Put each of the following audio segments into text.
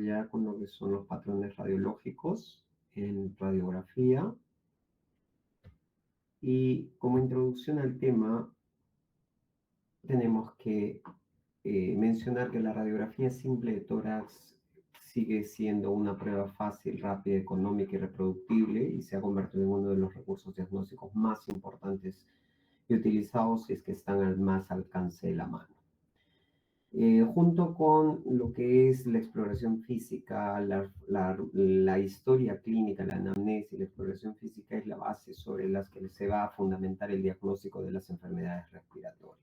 ya con lo que son los patrones radiológicos en radiografía. Y como introducción al tema, tenemos que mencionar que la radiografía simple de tórax sigue siendo una prueba fácil, rápida, económica y reproductible y se ha convertido en uno de los recursos diagnósticos más importantes y utilizados si es que están al más alcance de la mano. Junto con lo que es la exploración física, la historia clínica, la anamnesis, la exploración física es la base sobre las que se va a fundamentar el diagnóstico de las enfermedades respiratorias.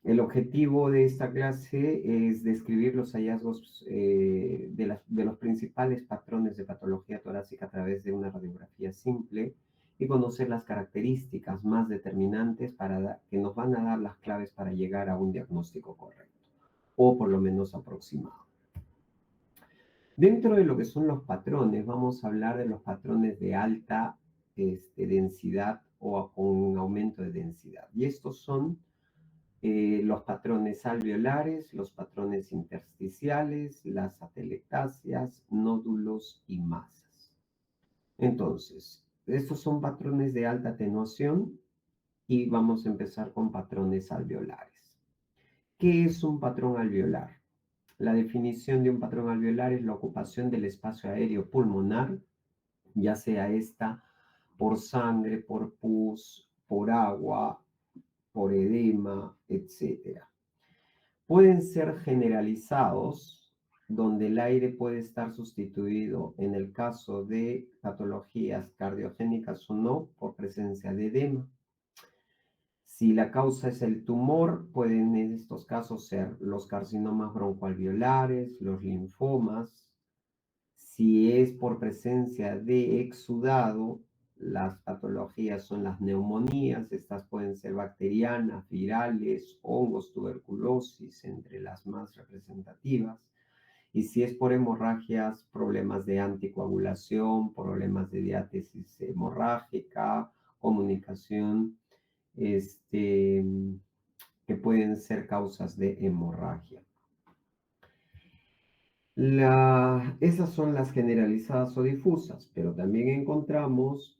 El objetivo de esta clase es describir los hallazgos de los principales patrones de patología torácica a través de una radiografía simple y conocer las características más determinantes que nos van a dar las claves para llegar a un diagnóstico correcto, o por lo menos aproximado. Dentro de lo que son los patrones, vamos a hablar de los patrones de alta densidad o con un aumento de densidad. Y estos son los patrones alveolares, los patrones intersticiales, las atelectasias, nódulos y masas. Entonces, estos son patrones de alta atenuación y vamos a empezar con patrones alveolares. ¿Qué es un patrón alveolar? La definición de un patrón alveolar es la ocupación del espacio aéreo pulmonar, ya sea esta por sangre, por pus, por agua, por edema, etc. Pueden ser generalizados, donde el aire puede estar sustituido, en el caso de patologías cardiogénicas o no, por presencia de edema. Si la causa es el tumor, pueden en estos casos ser los carcinomas broncoalveolares, los linfomas. Si es por presencia de exudado, las patologías son las neumonías, estas pueden ser bacterianas, virales, hongos, tuberculosis, entre las más representativas. Y si es por hemorragias, problemas de anticoagulación, problemas de diátesis hemorrágica, comunicación, que pueden ser causas de hemorragia. Esas son las generalizadas o difusas, pero también encontramos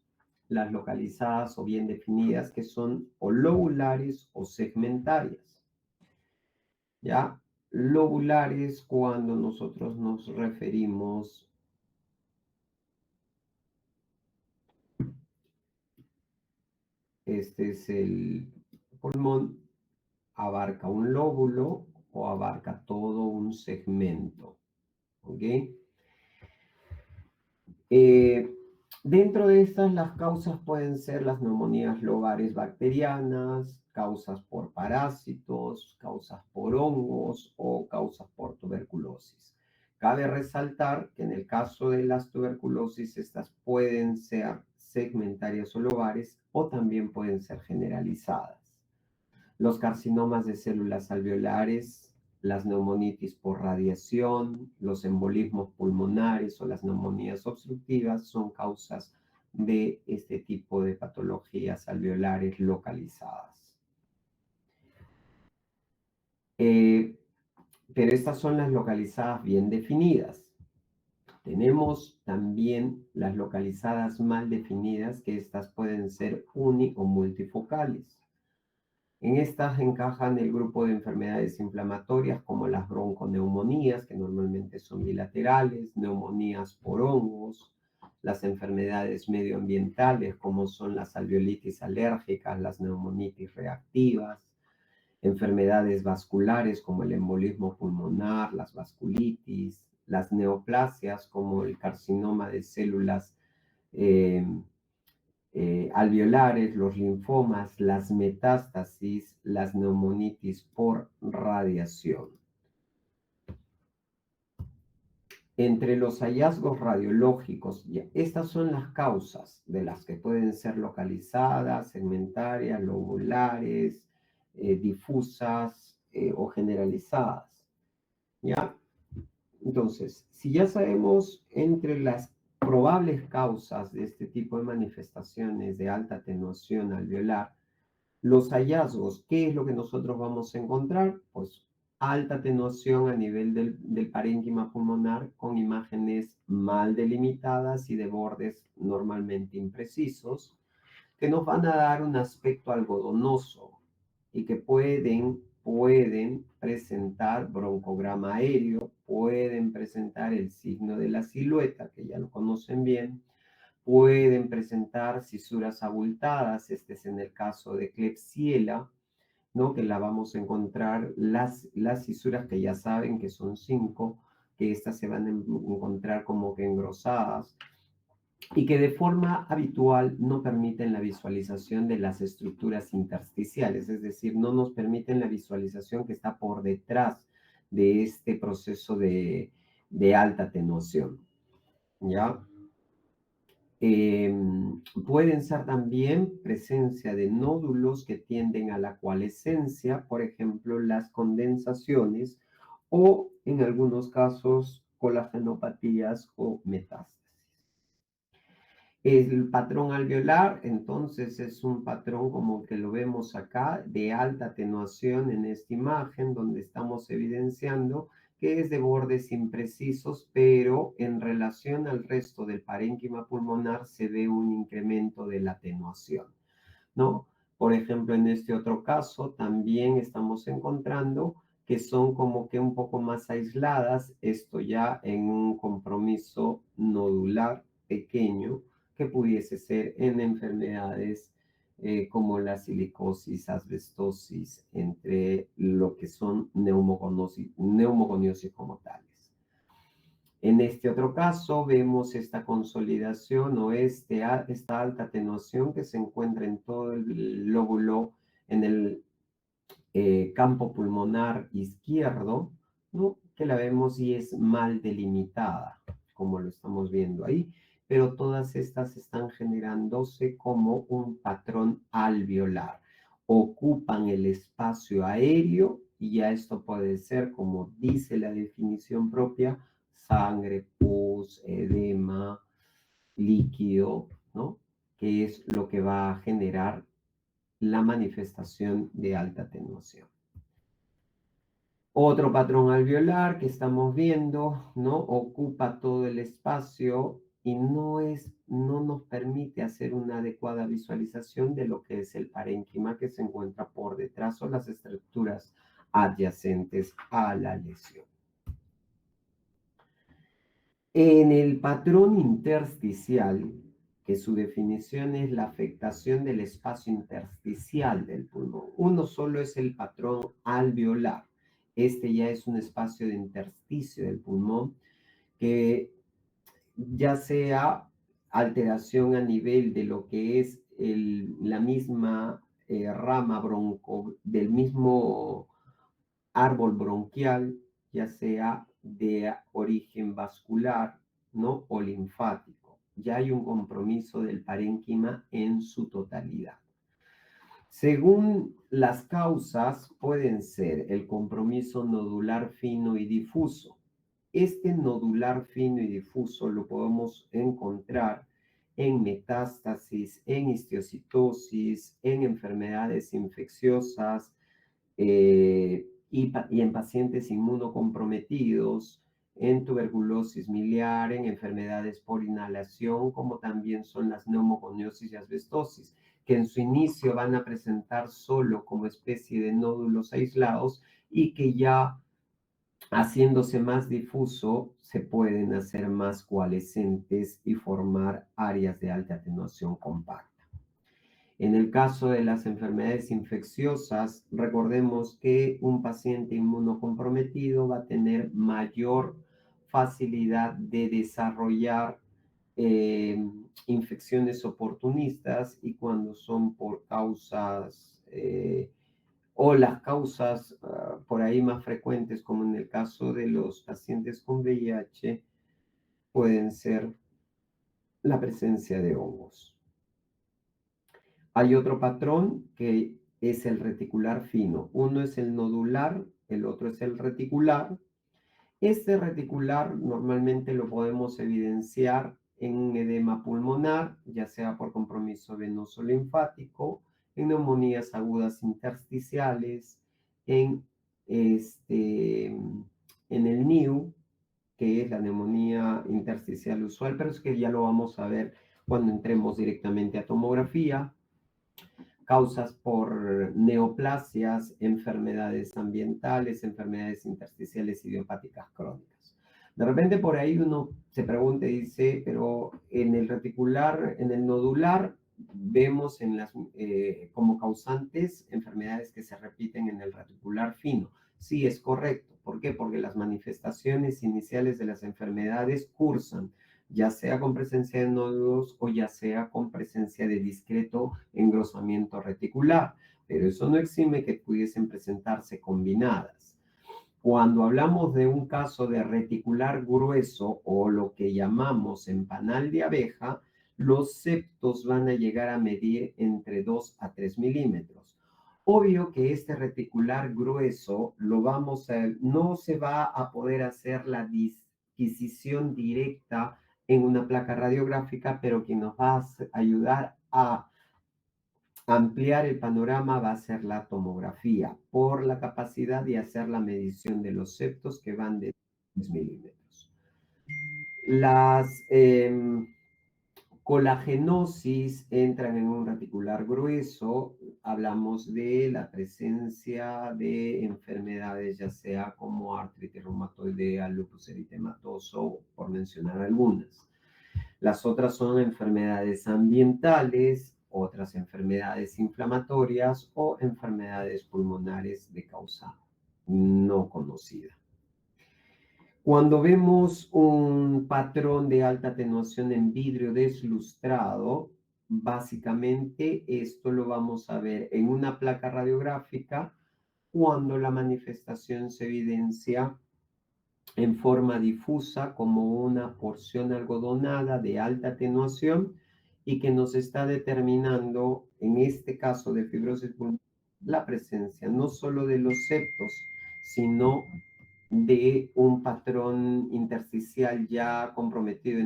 las localizadas o bien definidas, que son o lobulares o segmentarias. ¿Ya? Lobulares cuando nosotros nos referimos este es el pulmón, abarca un lóbulo o abarca todo un segmento. ¿Ok? Dentro de estas, las causas pueden ser las neumonías lobares bacterianas, causas por parásitos, causas por hongos o causas por tuberculosis. Cabe resaltar que en el caso de las tuberculosis, estas pueden ser segmentarias o lobares o también pueden ser generalizadas. Los carcinomas de células alveolares, las neumonitis por radiación, los embolismos pulmonares o las neumonías obstructivas son causas de este tipo de patologías alveolares localizadas. Pero estas son las localizadas bien definidas. Tenemos también las localizadas mal definidas, que estas pueden ser uni o multifocales. En estas encajan el grupo de enfermedades inflamatorias como las bronconeumonías, que normalmente son bilaterales, neumonías por hongos, las enfermedades medioambientales como son las alveolitis alérgicas, las neumonitis reactivas, enfermedades vasculares como el embolismo pulmonar, las vasculitis, las neoplasias como el carcinoma de células alveolares, los linfomas, las metástasis, las neumonitis por radiación. Entre los hallazgos radiológicos, estas son las causas de las que pueden ser localizadas, segmentarias, lobulares, difusas o generalizadas. ¿Ya? Entonces, si ya sabemos entre las probables causas de este tipo de manifestaciones de alta atenuación alveolar, los hallazgos, ¿qué es lo que nosotros vamos a encontrar? Pues alta atenuación a nivel del parénquima pulmonar con imágenes mal delimitadas y de bordes normalmente imprecisos, que nos van a dar un aspecto algodonoso y que pueden presentar broncograma aéreo, pueden presentar el signo de la silueta, que ya lo conocen bien, pueden presentar cisuras abultadas, este es en el caso de Klebsiella, ¿no? Que la vamos a encontrar, las cisuras que ya saben que son 5, que estas se van a encontrar como que engrosadas y que de forma habitual no permiten la visualización de las estructuras intersticiales, es decir, no nos permiten la visualización que está por detrás de este proceso de alta atenuación, ¿ya? Eh, Pueden ser también presencia de nódulos que tienden a la coalescencia, por ejemplo, las condensaciones, o en algunos casos colagenopatías o metástasis. El patrón alveolar, entonces, es un patrón como que lo vemos acá, de alta atenuación en esta imagen, donde estamos evidenciando que es de bordes imprecisos, pero en relación al resto del parénquima pulmonar se ve un incremento de la atenuación, ¿no? Por ejemplo, en este otro caso también estamos encontrando que son como que un poco más aisladas, esto ya en un compromiso nodular pequeño que pudiese ser en enfermedades como la silicosis, asbestosis, entre lo que son neumoconiosis como tales. En este otro caso vemos esta consolidación o esta alta atenuación que se encuentra en todo el lóbulo, en el campo pulmonar izquierdo, ¿no? Que la vemos y es mal delimitada, como lo estamos viendo ahí, pero todas estas están generándose como un patrón alveolar. Ocupan el espacio aéreo y ya esto puede ser, como dice la definición propia, sangre, pus, edema, líquido, ¿no? Que es lo que va a generar la manifestación de alta atenuación. Otro patrón alveolar que estamos viendo, ¿no? Ocupa todo el espacio y no nos permite hacer una adecuada visualización de lo que es el parénquima que se encuentra por detrás o las estructuras adyacentes a la lesión. En el patrón intersticial, que su definición es la afectación del espacio intersticial del pulmón, uno solo es el patrón alveolar. Este ya es un espacio de intersticio del pulmón que ya sea alteración a nivel de lo que es la misma rama bronco, del mismo árbol bronquial, ya sea de origen vascular, ¿no? O linfático. Ya hay un compromiso del parénquima en su totalidad. Según las causas, pueden ser el compromiso nodular fino y difuso. Este nodular fino y difuso lo podemos encontrar en metástasis, en histiocytosis, en enfermedades infecciosas, y en pacientes inmunocomprometidos, en tuberculosis miliar, en enfermedades por inhalación, como también son las neumoconiosis y asbestosis, que en su inicio van a presentar solo como especie de nódulos aislados y que ya haciéndose más difuso se pueden hacer más coalescentes y formar áreas de alta atenuación compacta. En el caso de las enfermedades infecciosas, recordemos que un paciente inmunocomprometido va a tener mayor facilidad de desarrollar infecciones oportunistas y cuando son por causas o las causas por ahí más frecuentes, como en el caso de los pacientes con VIH, pueden ser la presencia de hongos. Hay otro patrón que es el reticular fino. Uno es el nodular, el otro es el reticular. Este reticular normalmente lo podemos evidenciar en un edema pulmonar, ya sea por compromiso venoso linfático, en neumonías agudas intersticiales, en en el NIU, que es la neumonía intersticial usual, pero es que ya lo vamos a ver cuando entremos directamente a tomografía. Causas por neoplasias, enfermedades ambientales, enfermedades intersticiales idiopáticas crónicas. De repente por ahí uno se pregunta y dice, pero en el reticular, en el nodular, vemos como causantes enfermedades que se repiten en el reticular fino. Sí, es correcto. ¿Por qué? Porque las manifestaciones iniciales de las enfermedades cursan, ya sea con presencia de nódulos o ya sea con presencia de discreto engrosamiento reticular, pero eso no exime que pudiesen presentarse combinadas. Cuando hablamos de un caso de reticular grueso o lo que llamamos empanal de abeja, los septos van a llegar a medir entre 2 a 3 milímetros. Obvio que este reticular grueso no se va a poder hacer la disquisición directa en una placa radiográfica, pero quien nos va a ayudar a ampliar el panorama va a ser la tomografía, por la capacidad de hacer la medición de los septos que van de 10 milímetros. Las colagenosis entran en un reticular grueso. Hablamos de la presencia de enfermedades, ya sea como artritis reumatoidea, lupus eritematoso, por mencionar algunas. Las otras son enfermedades ambientales, otras enfermedades inflamatorias o enfermedades pulmonares de causa no conocida. Cuando vemos un patrón de alta atenuación en vidrio deslustrado, básicamente esto lo vamos a ver en una placa radiográfica cuando la manifestación se evidencia en forma difusa como una porción algodonada de alta atenuación y que nos está determinando, en este caso de fibrosis pulmonar, la presencia no solo de los septos, sino de un patrón intersticial ya comprometido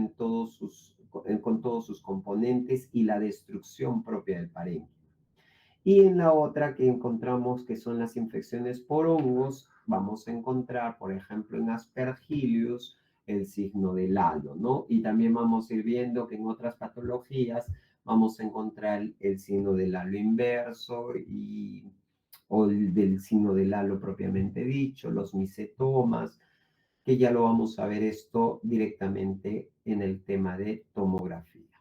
con todos sus componentes y la destrucción propia del parénquima. Y en la otra que encontramos que son las infecciones por hongos, vamos a encontrar, por ejemplo, en Aspergillus, el signo del halo, ¿no? Y también vamos a ir viendo que en otras patologías vamos a encontrar el signo del halo inverso o del signo del halo propiamente dicho, los misetomas, que ya lo vamos a ver esto directamente en el tema de tomografía.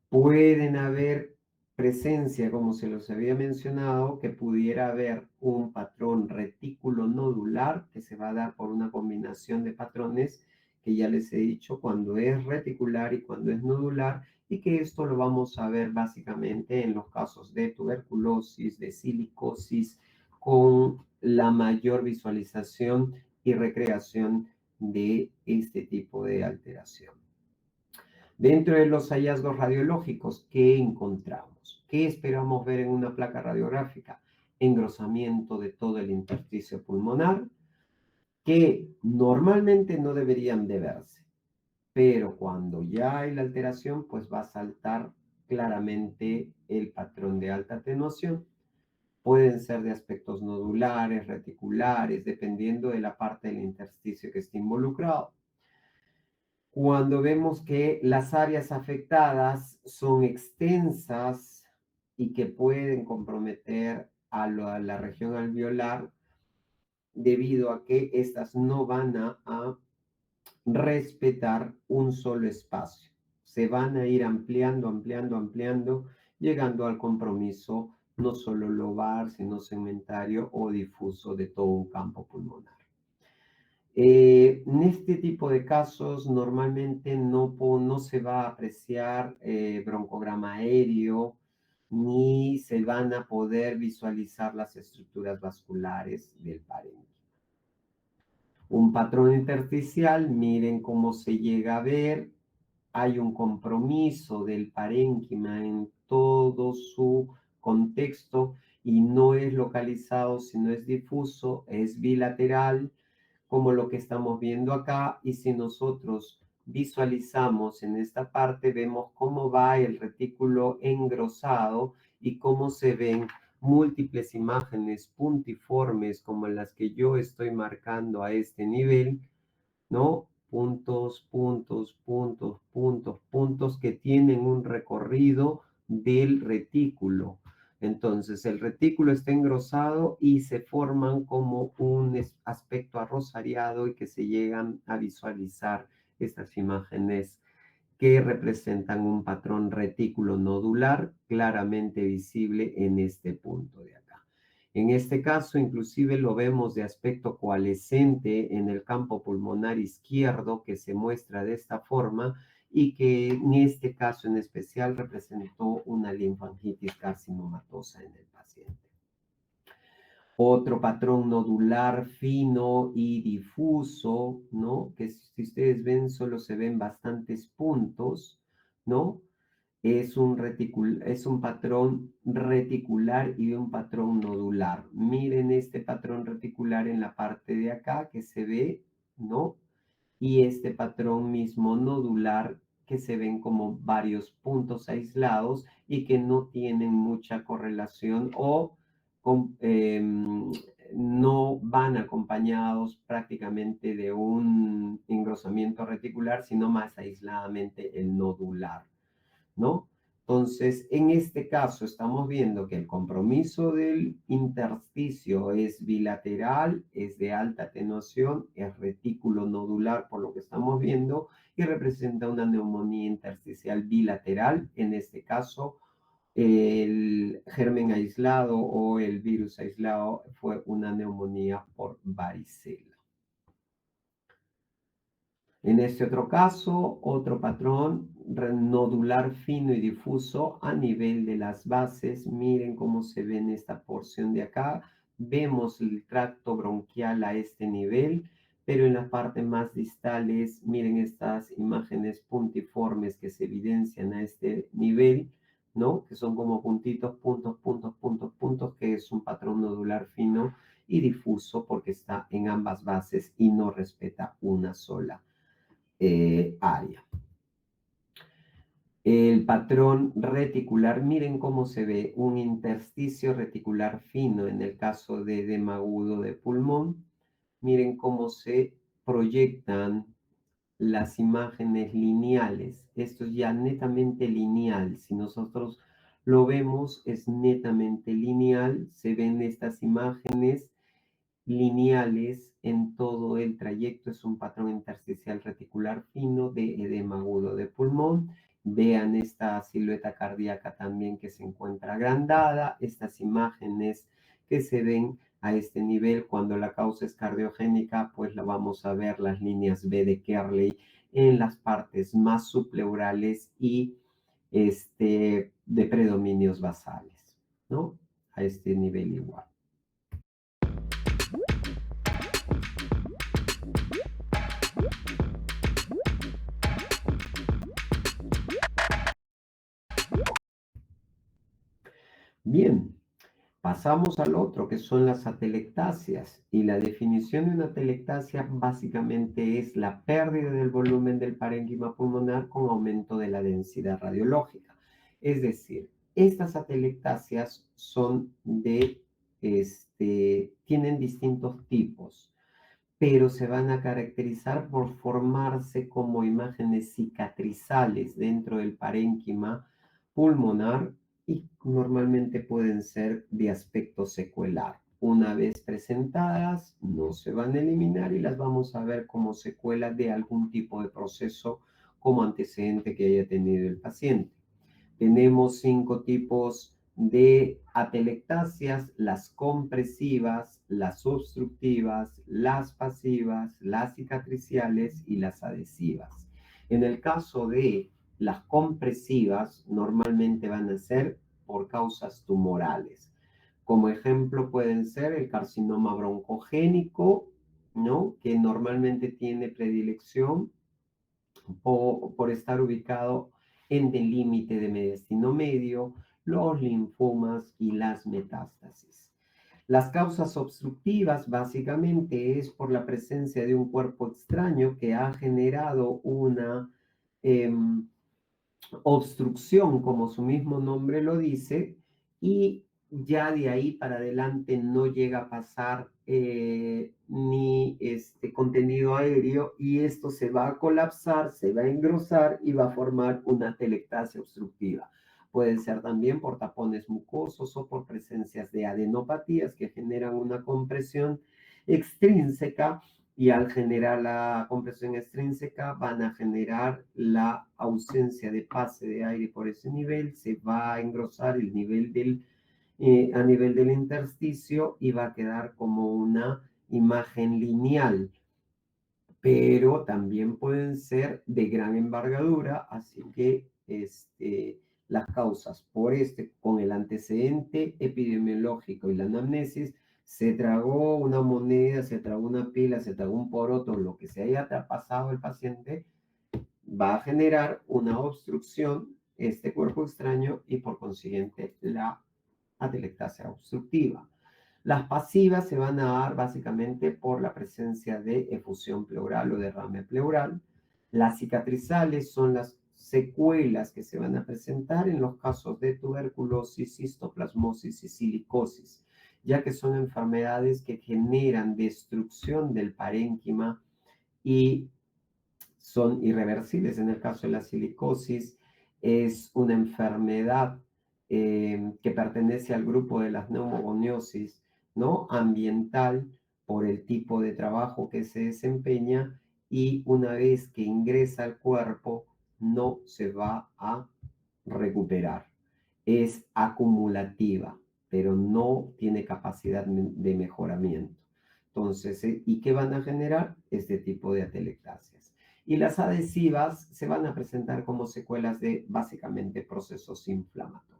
Pueden haber presencia, como se los había mencionado, que pudiera haber un patrón retículo nodular que se va a dar por una combinación de patrones que ya les he dicho cuando es reticular y cuando es nodular, y que esto lo vamos a ver básicamente en los casos de tuberculosis, de silicosis, con la mayor visualización y recreación de este tipo de alteración. Dentro de los hallazgos radiológicos, ¿qué encontramos? ¿Qué esperamos ver en una placa radiográfica? Engrosamiento de todo el intersticio pulmonar, que normalmente no deberían de verse, pero cuando ya hay la alteración, pues va a saltar claramente el patrón de alta atenuación. Pueden ser de aspectos nodulares, reticulares, dependiendo de la parte del intersticio que esté involucrado. Cuando vemos que las áreas afectadas son extensas y que pueden comprometer a la región alveolar debido a que estas no van a respetar un solo espacio. Se van a ir ampliando, ampliando, ampliando, llegando al compromiso no solo lobar, sino segmentario o difuso de todo un campo pulmonar. En este tipo de casos normalmente no se va a apreciar broncograma aéreo ni se van a poder visualizar las estructuras vasculares del parénquima. Un patrón intersticial, miren cómo se llega a ver, hay un compromiso del parénquima en todo su contexto y no es localizado, sino es difuso, es bilateral, como lo que estamos viendo acá, y si nosotros visualizamos en esta parte, vemos cómo va el retículo engrosado y cómo se ven múltiples imágenes puntiformes como las que yo estoy marcando a este nivel, ¿no? Puntos, puntos, puntos, puntos, puntos que tienen un recorrido del retículo. Entonces, el retículo está engrosado y se forman como un aspecto arrosariado y que se llegan a visualizar estas imágenes que representan un patrón retículo nodular claramente visible en este punto de acá. En este caso, inclusive lo vemos de aspecto coalescente en el campo pulmonar izquierdo que se muestra de esta forma y que en este caso en especial representó una linfangitis carcinomatosa en el paciente. Otro patrón nodular fino y difuso, ¿no? Que si ustedes ven, solo se ven bastantes puntos, ¿no? Es un patrón reticular y un patrón nodular. Miren este patrón reticular en la parte de acá que se ve, ¿no? Y este patrón mismo nodular que se ven como varios puntos aislados y que no tienen mucha correlación o con, no van acompañados prácticamente de un engrosamiento reticular, sino más aisladamente el nodular, ¿no? Entonces, en este caso estamos viendo que el compromiso del intersticio es bilateral, es de alta atenuación, es retículo nodular por lo que estamos viendo y representa una neumonía intersticial bilateral. En este caso, el germen aislado o el virus aislado fue una neumonía por varicela. En este otro caso, otro patrón nodular fino y difuso a nivel de las bases. Miren cómo se ve en esta porción de acá. Vemos el tracto bronquial a este nivel, pero en las partes más distales, miren estas imágenes puntiformes que se evidencian a este nivel, ¿no? Que son como puntitos, puntos, puntos, puntos, puntos, que es un patrón nodular fino y difuso porque está en ambas bases y no respeta una sola área. El patrón reticular, miren cómo se ve un intersticio reticular fino en el caso de edema agudo de pulmón. Miren cómo se proyectan las imágenes lineales. Esto es ya netamente lineal. Si nosotros lo vemos, es netamente lineal. Se ven estas imágenes lineales en todo el trayecto. Es un patrón intersticial reticular fino de edema agudo de pulmón. Vean esta silueta cardíaca también que se encuentra agrandada, estas imágenes que se ven a este nivel. Cuando la causa es cardiogénica, pues la vamos a ver las líneas B de Kerley en las partes más subpleurales y de predominios basales, ¿no? A este nivel igual. Bien, pasamos al otro, que son las atelectasias. Y la definición de una atelectasia básicamente es la pérdida del volumen del parénquima pulmonar con aumento de la densidad radiológica. Es decir, estas atelectasias son tienen distintos tipos, pero se van a caracterizar por formarse como imágenes cicatrizales dentro del parénquima pulmonar y normalmente pueden ser de aspecto secuelar. Una vez presentadas, no se van a eliminar y las vamos a ver como secuela de algún tipo de proceso como antecedente que haya tenido el paciente. Tenemos 5 tipos de atelectasias: las compresivas, las obstructivas, las pasivas, las cicatriciales y las adhesivas. En el caso de las compresivas, normalmente van a ser por causas tumorales. Como ejemplo pueden ser el carcinoma broncogénico, ¿no? Que normalmente tiene predilección por estar ubicado en el límite de mediastino medio, los linfomas y las metástasis. Las causas obstructivas básicamente es por la presencia de un cuerpo extraño que ha generado una obstrucción, como su mismo nombre lo dice, y ya de ahí para adelante no llega a pasar ni contenido aéreo y esto se va a colapsar, se va a engrosar y va a formar una atelectasia obstructiva. Pueden ser también por tapones mucosos o por presencias de adenopatías que generan una compresión extrínseca y al generar la compresión extrínseca van a generar la ausencia de pase de aire por ese nivel, se va a engrosar el nivel a nivel del intersticio y va a quedar como una imagen lineal, pero también pueden ser de gran envergadura, así que las causas por con el antecedente epidemiológico y la anamnesis, se tragó una moneda, se tragó una pila, se tragó un poroto, lo que se haya pasado el paciente, va a generar una obstrucción, este cuerpo extraño, y por consiguiente la atelectasia obstructiva. Las pasivas se van a dar básicamente por la presencia de efusión pleural o derrame pleural. Las cicatrizales son las secuelas que se van a presentar en los casos de tuberculosis, cistoplasmosis y silicosis, ya que son enfermedades que generan destrucción del parénquima y son irreversibles. En el caso de la silicosis, es una enfermedad que pertenece al grupo de las neumogoniosis, ¿no? Ambiental, por el tipo de trabajo que se desempeña, y una vez que ingresa al cuerpo, no se va a recuperar. Es acumulativa, pero no tiene capacidad de mejoramiento. Entonces, ¿y qué van a generar? Este tipo de atelectasias. Y las adhesivas se van a presentar como secuelas de básicamente procesos inflamatorios.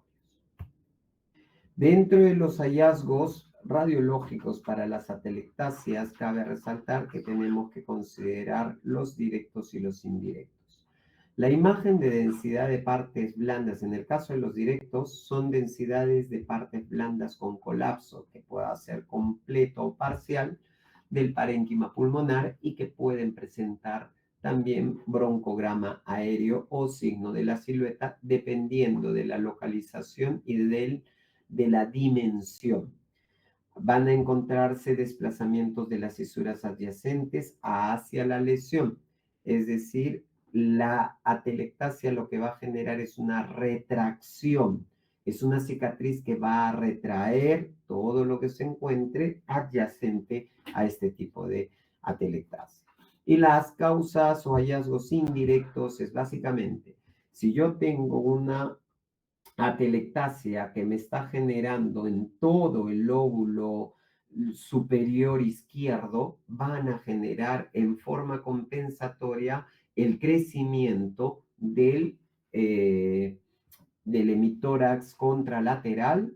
Dentro de los hallazgos radiológicos para las atelectasias, cabe resaltar que tenemos que considerar los directos y los indirectos. La imagen de densidad de partes blandas en el caso de los directos son densidades de partes blandas con colapso, que pueda ser completo o parcial del parénquima pulmonar y que pueden presentar también broncograma aéreo o signo de la silueta, dependiendo de la localización y de la dimensión. Van a encontrarse desplazamientos de las fisuras adyacentes hacia la lesión, es decir, la atelectasia lo que va a generar es una retracción, es una cicatriz que va a retraer todo lo que se encuentre adyacente a este tipo de atelectasia. Y las causas o hallazgos indirectos es básicamente, si yo tengo una atelectasia que me está generando en todo el lóbulo superior izquierdo, van a generar en forma compensatoria el crecimiento del hemitórax contralateral,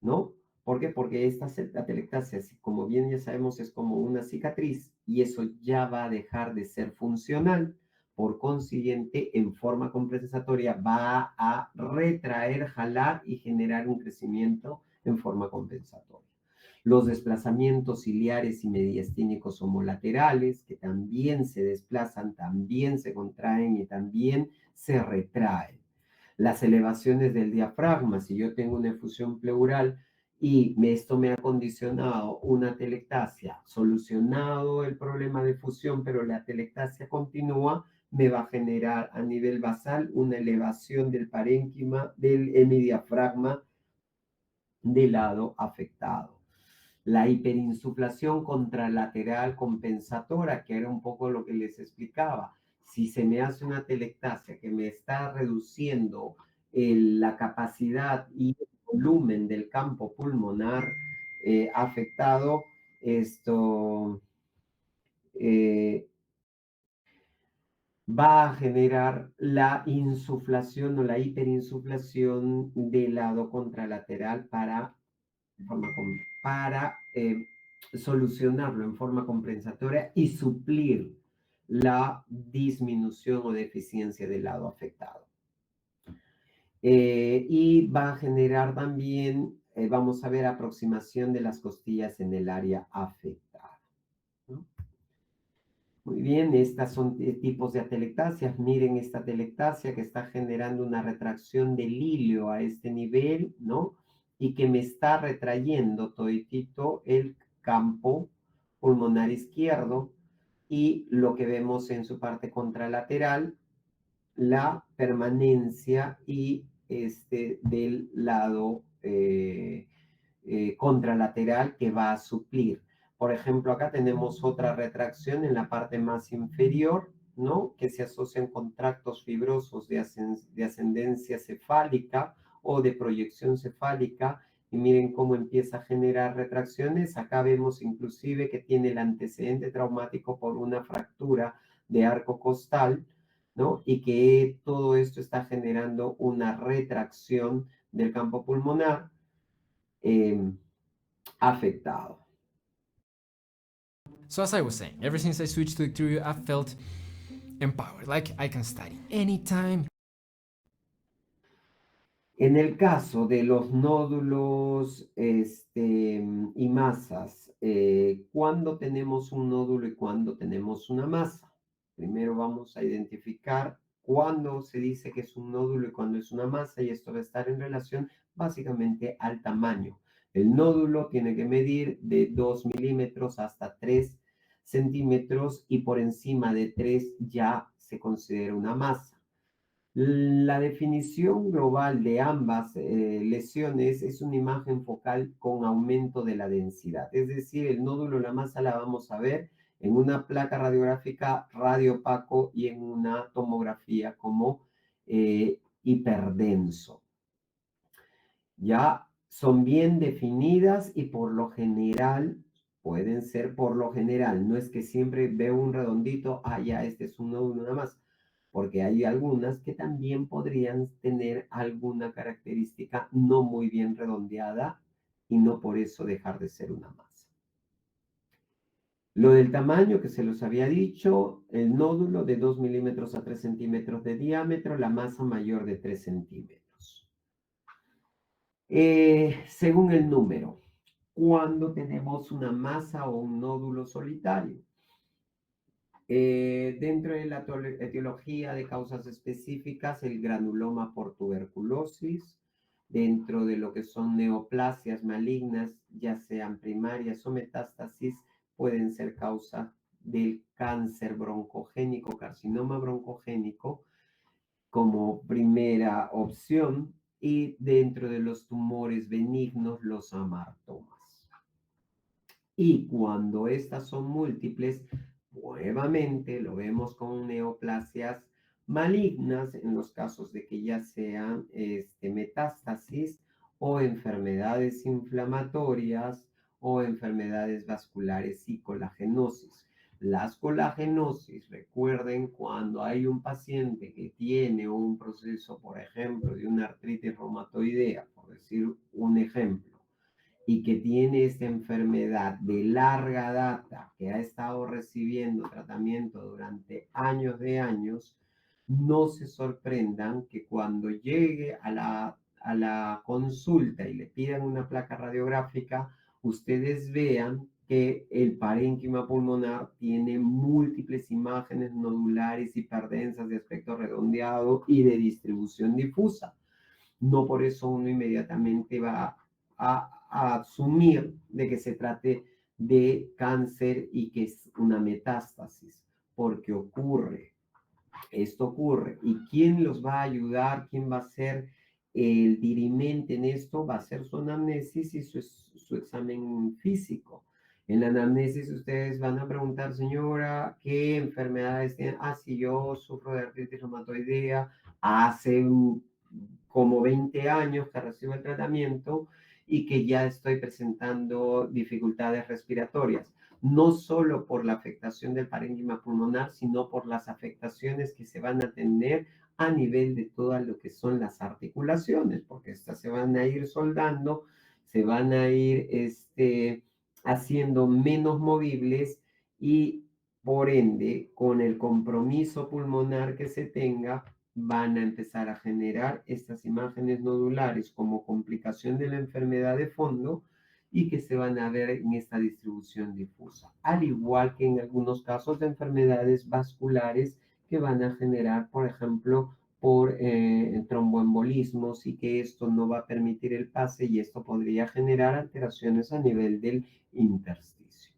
¿no? ¿Por qué? Porque esta atelectasia, como bien ya sabemos, es como una cicatriz y eso ya va a dejar de ser funcional. Por consiguiente, en forma compensatoria va a retraer, jalar y generar un crecimiento en forma compensatoria. Los desplazamientos ciliares y mediastínicos homolaterales, que también se desplazan, también se contraen y también se retraen. Las elevaciones del diafragma, si yo tengo una efusión pleural y esto me ha condicionado una atelectasia, solucionado el problema de fusión, pero la atelectasia continúa, me va a generar a nivel basal una elevación del parénquima, del hemidiafragma del lado afectado. La hiperinsuflación contralateral compensatora, que era un poco lo que les explicaba. Si se me hace una atelectasia que me está reduciendo la capacidad y el volumen del campo pulmonar afectado, esto eh, va a generar la insuflación o la hiperinsuflación del lado contralateral para solucionarlo en forma compensatoria y suplir la disminución o deficiencia del lado afectado. Y va a generar también, vamos a ver, aproximación de las costillas en el área afectada, ¿no? Muy bien, estas son tipos de atelectasias. Miren esta atelectasia que está generando una retracción del ilio a este nivel, ¿no? y que me está retrayendo toditito el campo pulmonar izquierdo y lo que vemos en su parte contralateral, la permanencia y del lado contralateral que va a suplir. Por ejemplo, acá tenemos otra retracción en la parte más inferior, ¿no? Que se asocian con tractos fibrosos de ascendencia cefálica o de proyección cefálica. Y miren cómo empieza a generar retracciones. Acá vemos inclusive que tiene el antecedente traumático por una fractura de arco costal, ¿no? Y que todo esto está generando una retracción del campo pulmonar eh, afectado. So as I was saying, ever since I switched to Icterio, I felt empowered, like I can study anytime. En el caso de los nódulos y masas, ¿cuándo tenemos un nódulo y cuándo tenemos una masa? Primero vamos a identificar cuándo se dice que es un nódulo y cuándo es una masa, y esto va a estar en relación básicamente al tamaño. El nódulo tiene que medir de 2 milímetros hasta 3 centímetros, y por encima de 3 ya se considera una masa. La definición global de ambas lesiones es una imagen focal con aumento de la densidad. Es decir, el nódulo, la masa la vamos a ver en una placa radiográfica radiopaco y en una tomografía como hiperdenso. Ya son bien definidas y por lo general, pueden ser por lo general, no es que siempre veo un redondito, ya este es un nódulo nada más, porque hay algunas que también podrían tener alguna característica no muy bien redondeada y no por eso dejar de ser una masa. Lo del tamaño que se los había dicho, el nódulo de 2 milímetros a 3 centímetros de diámetro, la masa mayor de 3 centímetros. Según el número, cuando tenemos una masa o un nódulo solitario. Dentro de la etiología de causas específicas, el granuloma por tuberculosis, dentro de lo que son neoplasias malignas, ya sean primarias o metástasis, pueden ser causa del cáncer broncogénico, carcinoma broncogénico, como primera opción, y dentro de los tumores benignos, los amartomas. Y cuando estas son múltiples, nuevamente lo vemos con neoplasias malignas en los casos de que ya sean metástasis o enfermedades inflamatorias o enfermedades vasculares y colagenosis. Las colagenosis, recuerden, cuando hay un paciente que tiene un proceso, por ejemplo, de una artritis reumatoidea, por decir un ejemplo, y que tiene esta enfermedad de larga data, que ha estado recibiendo tratamiento durante años de años, no se sorprendan que cuando llegue a la consulta y le pidan una placa radiográfica, ustedes vean que el parénquima pulmonar tiene múltiples imágenes nodulares hiperdensas de aspecto redondeado y de distribución difusa. No por eso uno inmediatamente va a asumir de que se trate de cáncer y que es una metástasis, porque esto ocurre. ¿Y quién los va a ayudar? ¿Quién va a ser el dirimente en esto? Va a ser su anamnesis y su examen físico. En la anamnesis ustedes van a preguntar, señora, ¿qué enfermedades tiene? Si yo sufro de artritis reumatoidea, hace como 20 años que recibo el tratamiento y que ya estoy presentando dificultades respiratorias, no solo por la afectación del parénquima pulmonar, sino por las afectaciones que se van a tener a nivel de todas lo que son las articulaciones, porque estas se van a ir soldando, se van a ir haciendo menos movibles, y por ende, con el compromiso pulmonar que se tenga, van a empezar a generar estas imágenes nodulares como complicación de la enfermedad de fondo, y que se van a ver en esta distribución difusa, al igual que en algunos casos de enfermedades vasculares que van a generar, por ejemplo, por tromboembolismos y que esto no va a permitir el pase y esto podría generar alteraciones a nivel del intersticio.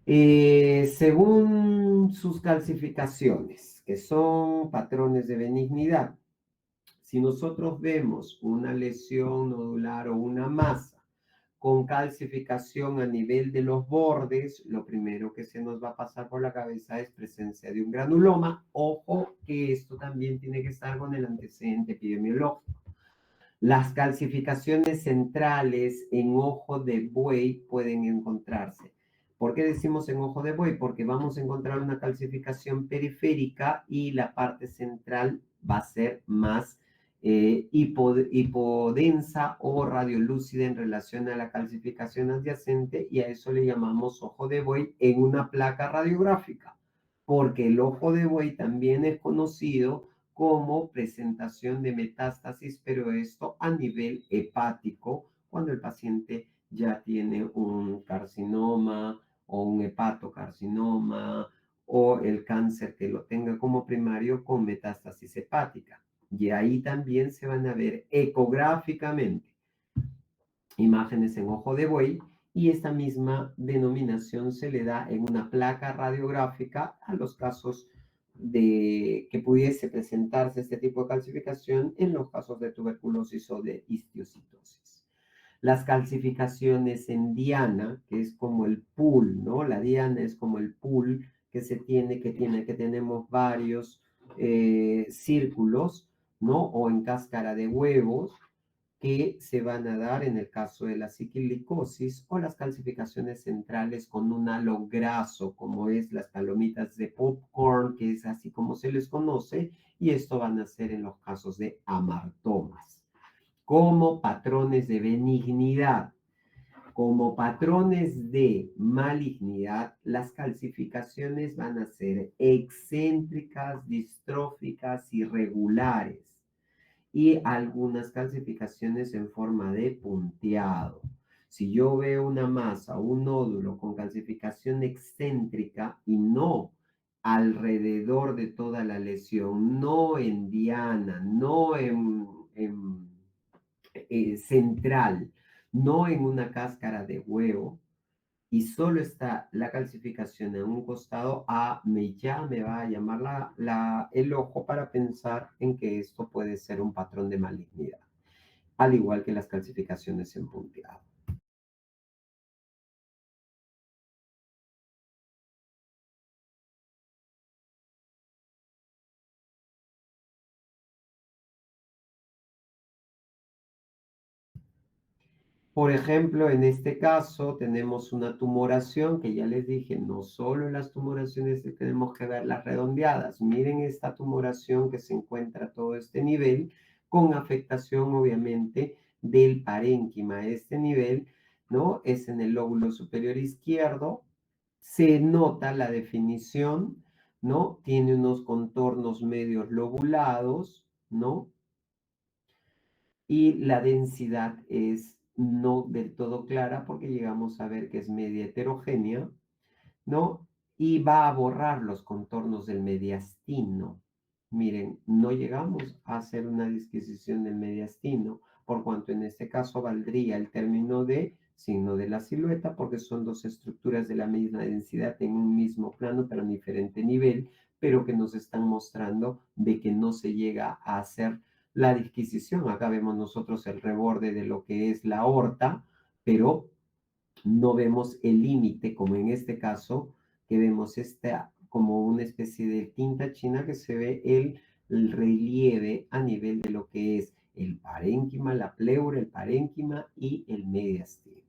Según sus calcificaciones, que son patrones de benignidad, si nosotros vemos una lesión nodular o una masa con calcificación a nivel de los bordes, lo primero que se nos va a pasar por la cabeza es presencia de un granuloma. Ojo que esto también tiene que estar con el antecedente epidemiológico. Las calcificaciones centrales en ojo de buey pueden encontrarse. ¿Por qué decimos en ojo de buey? Porque vamos a encontrar una calcificación periférica y la parte central va a ser más hipodensa o radiolúcida en relación a la calcificación adyacente y a eso le llamamos ojo de buey en una placa radiográfica, porque el ojo de buey también es conocido como presentación de metástasis, pero esto a nivel hepático, cuando el paciente ya tiene un carcinoma o un hepatocarcinoma o el cáncer que lo tenga como primario con metástasis hepática. Y ahí también se van a ver ecográficamente imágenes en ojo de buey y esta misma denominación se le da en una placa radiográfica a los casos de que pudiese presentarse este tipo de calcificación en los casos de tuberculosis o de histiocytosis. Las calcificaciones en diana, que es como el pool, ¿no? La diana es como el pool que que tenemos varios círculos, ¿no? O en cáscara de huevos, que se van a dar en el caso de la psiquilicosis o las calcificaciones centrales con un halo graso, como es las palomitas de popcorn, que es así como se les conoce, y esto van a ser en los casos de amartomas. Como patrones de benignidad, como patrones de malignidad, las calcificaciones van a ser excéntricas, distróficas, irregulares y algunas calcificaciones en forma de punteado. Si yo veo una masa o un nódulo con calcificación excéntrica y no alrededor de toda la lesión, no en diana, no en central, no en una cáscara de huevo, y solo está la calcificación en un costado, ya me va a llamar el ojo para pensar en que esto puede ser un patrón de malignidad, al igual que las calcificaciones en punteado. Por ejemplo, en este caso tenemos una tumoración que ya les dije, no solo en las tumoraciones tenemos que ver las redondeadas. Miren esta tumoración que se encuentra a todo este nivel con afectación obviamente del parénquima. Este nivel, ¿no? Es en el lóbulo superior izquierdo. Se nota la definición, ¿no? Tiene unos contornos medios lobulados, ¿no? Y la densidad es no del todo clara porque llegamos a ver que es media heterogénea, ¿no? Y va a borrar los contornos del mediastino. Miren, no llegamos a hacer una disquisición del mediastino, por cuanto en este caso valdría el término de signo de la silueta, porque son dos estructuras de la misma densidad en un mismo plano, pero en diferente nivel, pero que nos están mostrando de que no se llega a hacer la disquisición. Acá vemos nosotros el reborde de lo que es la aorta, pero no vemos el límite, como en este caso, que vemos esta como una especie de tinta china que se ve el relieve a nivel de lo que es el parénquima, la pleura, el parénquima y el mediastino.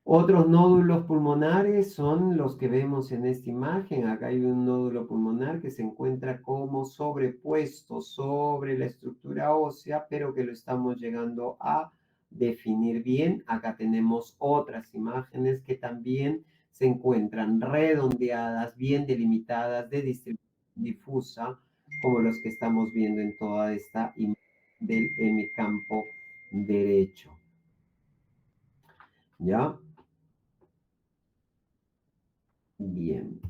Otros nódulos pulmonares son los que vemos en esta imagen. Acá hay un nódulo pulmonar que se encuentra como sobrepuesto sobre la estructura ósea, pero que lo estamos llegando a definir bien. Acá tenemos otras imágenes que también se encuentran redondeadas, bien delimitadas, de distribución difusa, como los que estamos viendo en toda esta imagen del hemicampo derecho. ¿Ya? Bien.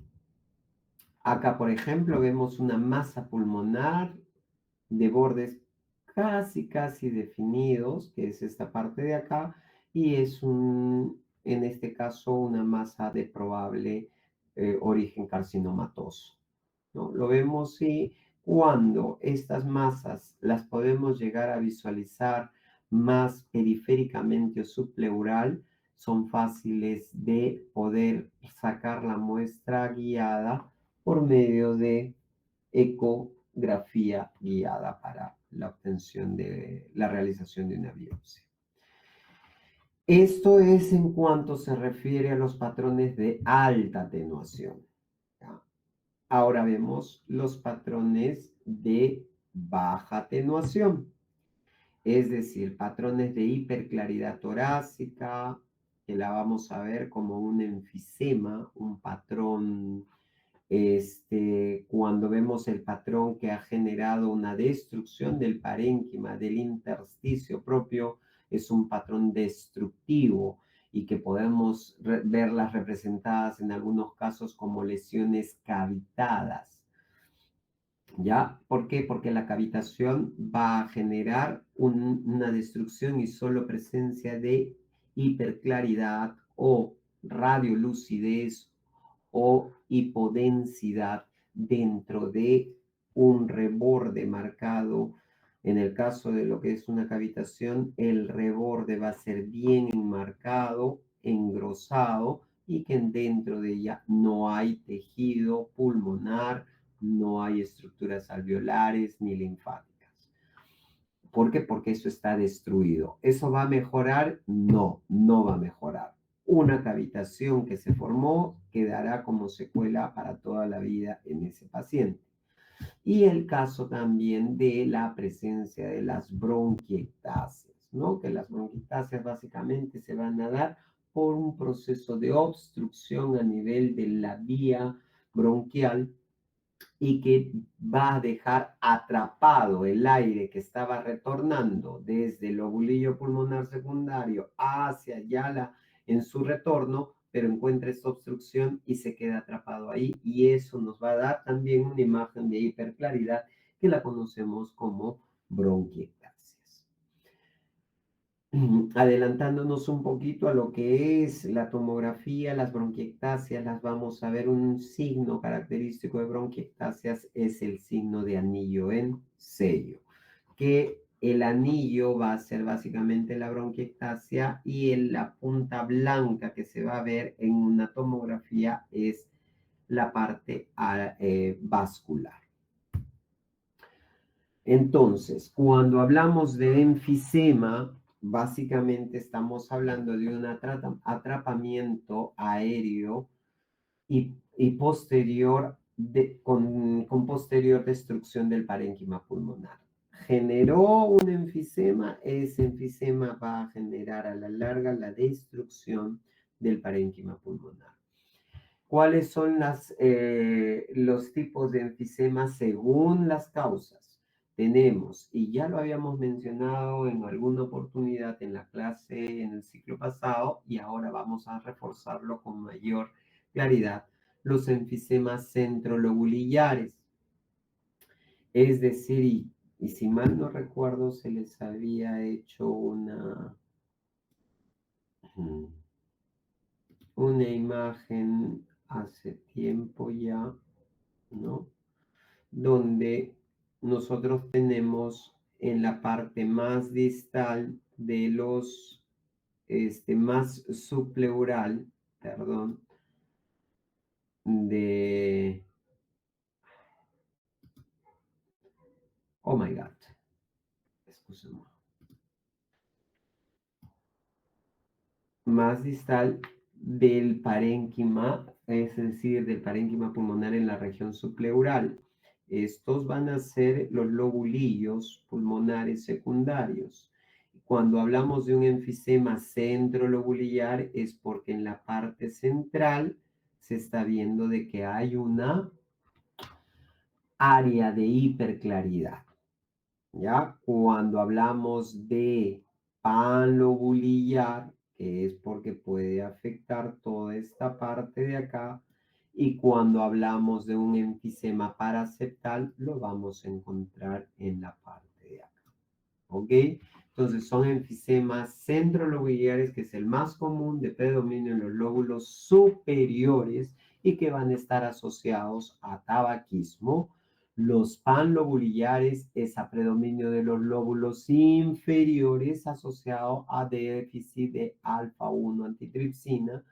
Acá, por ejemplo, vemos una masa pulmonar de bordes casi definidos, que es esta parte de acá, y es en este caso, una masa de probable origen carcinomatoso, ¿no? Lo vemos y cuando estas masas las podemos llegar a visualizar más periféricamente o subpleural, son fáciles de poder sacar la muestra guiada por medio de ecografía guiada para la obtención de la realización de una biopsia. Esto es en cuanto se refiere a los patrones de alta atenuación. ¿Ya? Ahora vemos los patrones de baja atenuación, es decir, patrones de hiperclaridad torácica, que la vamos a ver como un enfisema, un patrón cuando vemos el patrón que ha generado una destrucción del parénquima, del intersticio propio, es un patrón destructivo y que podemos verlas representadas en algunos casos como lesiones cavitadas. ¿Ya? ¿Por qué? Porque la cavitación va a generar una destrucción y solo presencia de hiperclaridad o radiolucidez o hipodensidad dentro de un reborde marcado. En el caso de lo que es una cavitación, el reborde va a ser bien enmarcado, engrosado y que dentro de ella no hay tejido pulmonar, no hay estructuras alveolares ni linfáticas. ¿Por qué? Porque eso está destruido. ¿Eso va a mejorar? No, no va a mejorar. Una cavitación que se formó quedará como secuela para toda la vida en ese paciente. Y el caso también de la presencia de las bronquiectasias, ¿no? Que las bronquiectasias básicamente se van a dar por un proceso de obstrucción a nivel de la vía bronquial y que va a dejar atrapado el aire que estaba retornando desde el lobulillo pulmonar secundario hacia allá en su retorno, pero encuentra esta obstrucción y se queda atrapado ahí. Y eso nos va a dar también una imagen de hiperclaridad que la conocemos como bronquiectasias. Adelantándonos un poquito a lo que es la tomografía, las bronquiectasias, las vamos a ver. Un signo característico de bronquiectasias es el signo de anillo en sello, que el anillo va a ser básicamente la bronquiectasia y la punta blanca que se va a ver en una tomografía es la parte vascular. Entonces, cuando hablamos de enfisema, básicamente estamos hablando de un atrapamiento aéreo y posterior con posterior destrucción del parénquima pulmonar. Generó un enfisema, ese enfisema va a generar a la larga la destrucción del parénquima pulmonar. ¿Cuáles son los tipos de enfisema según las causas? Tenemos, y ya lo habíamos mencionado en alguna oportunidad en la clase, en el ciclo pasado, y ahora vamos a reforzarlo con mayor claridad, los enfisemas centrolobulillares. Es decir, y si mal no recuerdo, se les había hecho una imagen hace tiempo ya, ¿no? Donde nosotros tenemos en la parte más distal de los, más subpleural, perdón, de, oh my God, excusez-moi, más distal del parénquima, es decir, del parénquima pulmonar en la región subpleural. Estos van a ser los lobulillos pulmonares secundarios. Cuando hablamos de un enfisema centrolobulillar es porque en la parte central se está viendo de que hay una área de hiperclaridad. ¿Ya? Cuando hablamos de panlobulillar, que es porque puede afectar toda esta parte de acá, Y cuando hablamos de un enfisema paraseptal, lo vamos a encontrar en la parte de acá. ¿Ok? Entonces son enfisemas centrolobulares, que es el más común, de predominio en los lóbulos superiores y que van a estar asociados a tabaquismo. Los panlobulares es a predominio de los lóbulos inferiores asociado a déficit de alfa-1 antitripsina.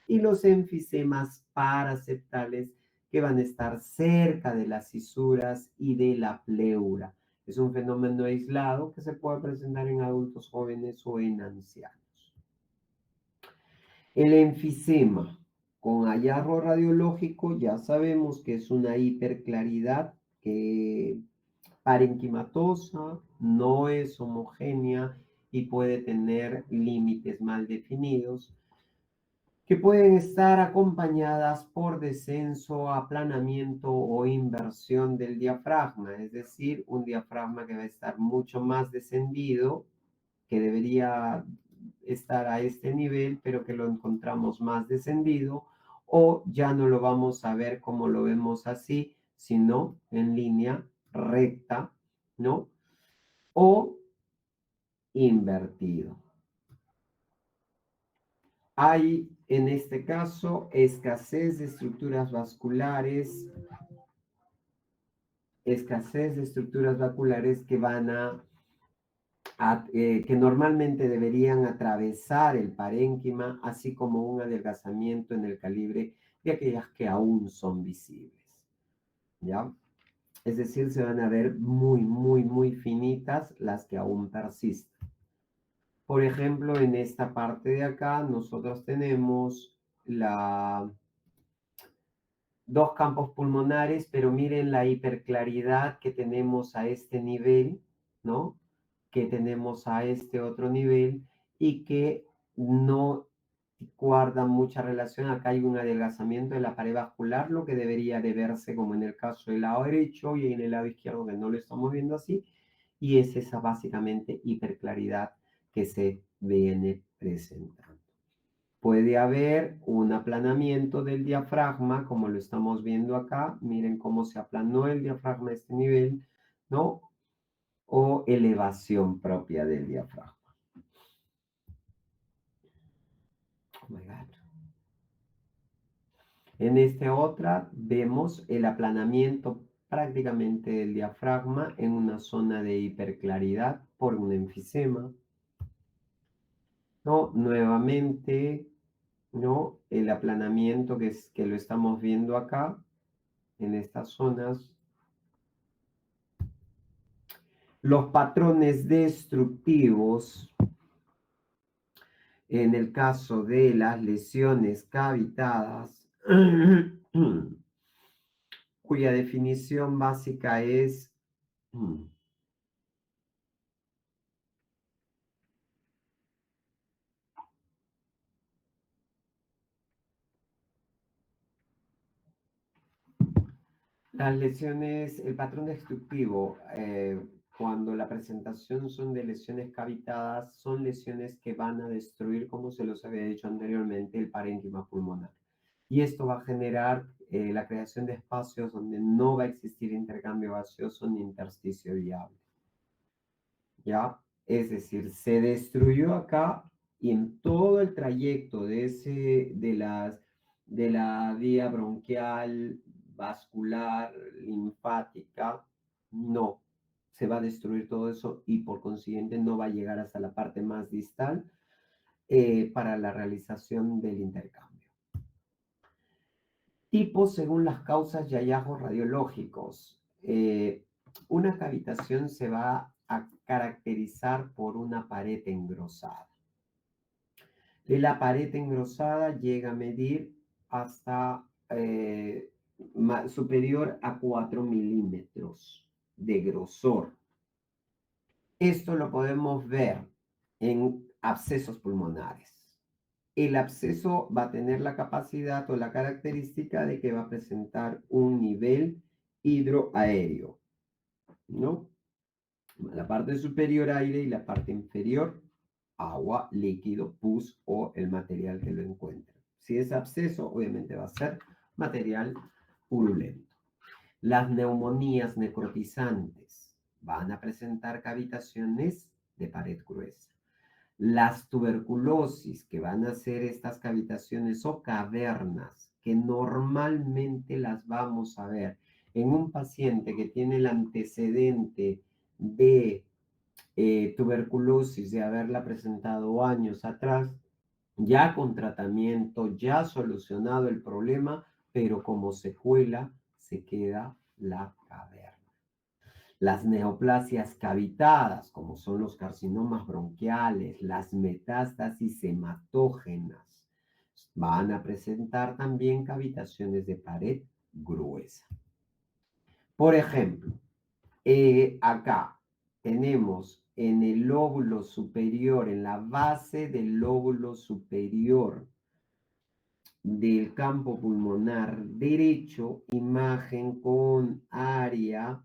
Y los enfisemas paraseptales que van a estar cerca de las cisuras y de la pleura. Es un fenómeno aislado que se puede presentar en adultos jóvenes o en ancianos. El enfisema con hallazgo radiológico ya sabemos que es una hiperclaridad parenquimatosa, no es homogénea y puede tener límites mal definidos, que pueden estar acompañadas por descenso, aplanamiento o inversión del diafragma, es decir, un diafragma que va a estar mucho más descendido, que debería estar a este nivel, pero que lo encontramos más descendido, o ya no lo vamos a ver como lo vemos así, sino en línea recta, ¿no? O invertido. Hay, en este caso, escasez de estructuras vasculares, que van que normalmente deberían atravesar el parénquima, así como un adelgazamiento en el calibre de aquellas que aún son visibles, ¿ya? Es decir, se van a ver muy, muy, muy finitas las que aún persisten. Por ejemplo, en esta parte de acá, nosotros tenemos dos campos pulmonares, pero miren la hiperclaridad que tenemos a este nivel, ¿no? Que tenemos a este otro nivel y que no guarda mucha relación. Acá hay un adelgazamiento de la pared vascular, lo que debería de verse como en el caso del lado derecho y en el lado izquierdo que no lo estamos viendo así. Y es esa básicamente hiperclaridad que se viene presentando. Puede haber un aplanamiento del diafragma, como lo estamos viendo acá. Miren cómo se aplanó el diafragma a este nivel, ¿no? O elevación propia del diafragma. Oh my God. En esta otra vemos el aplanamiento prácticamente del diafragma en una zona de hiperclaridad por un enfisema, ¿no? Nuevamente, ¿no? El aplanamiento que lo estamos viendo acá en estas zonas. Los patrones destructivos, en el caso de las lesiones cavitadas, cuya definición básica es las lesiones, el patrón destructivo, cuando la presentación son de lesiones cavitadas, son lesiones que van a destruir, como se los había dicho anteriormente, el parénquima pulmonar. Y esto va a generar la creación de espacios donde no va a existir intercambio gaseoso ni intersticio viable. ¿Ya? Es decir, se destruyó acá y en todo el trayecto de la vía bronquial, vascular, linfática, no, se va a destruir todo eso y por consiguiente no va a llegar hasta la parte más distal para la realización del intercambio. Tipos según las causas y hallazgos radiológicos. Una cavitación se va a caracterizar por una pared engrosada. De la pared engrosada llega a medir hasta superior a 4 milímetros de grosor. Esto lo podemos ver en abscesos pulmonares. El absceso va a tener la capacidad o la característica de que va a presentar un nivel hidroaéreo, ¿no? La parte superior aire y la parte inferior agua, líquido, pus o el material que lo encuentre. Si es absceso, obviamente va a ser material purulento. Las neumonías necrotizantes van a presentar cavitaciones de pared gruesa. Las tuberculosis, que van a ser estas cavitaciones o cavernas, que normalmente las vamos a ver en un paciente que tiene el antecedente de tuberculosis, de haberla presentado años atrás, ya con tratamiento, ya solucionado el problema, pero como secuela se queda la caverna. Las neoplasias cavitadas, como son los carcinomas bronquiales, las metástasis hematógenas, van a presentar también cavitaciones de pared gruesa. Por ejemplo, acá tenemos en el lóbulo superior, en la base del lóbulo superior del campo pulmonar derecho, imagen con área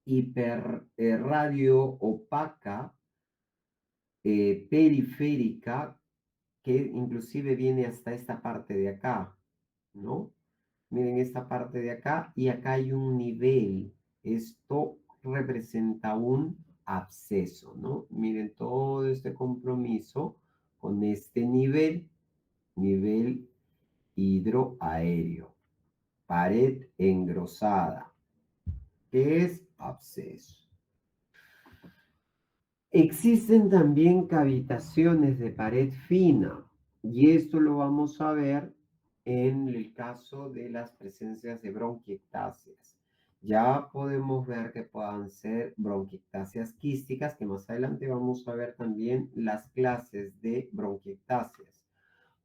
hiperradio opaca periférica, que inclusive viene hasta esta parte de acá, ¿no? Miren esta parte de acá y acá hay un nivel. Esto representa un absceso, ¿no? Miren todo este compromiso con este nivel hidroaéreo, pared engrosada, que es absceso. Existen también cavitaciones de pared fina y esto lo vamos a ver en el caso de las presencias de bronquiectasias. Ya podemos ver que puedan ser bronquiectasias quísticas, que más adelante vamos a ver también las clases de bronquiectasias.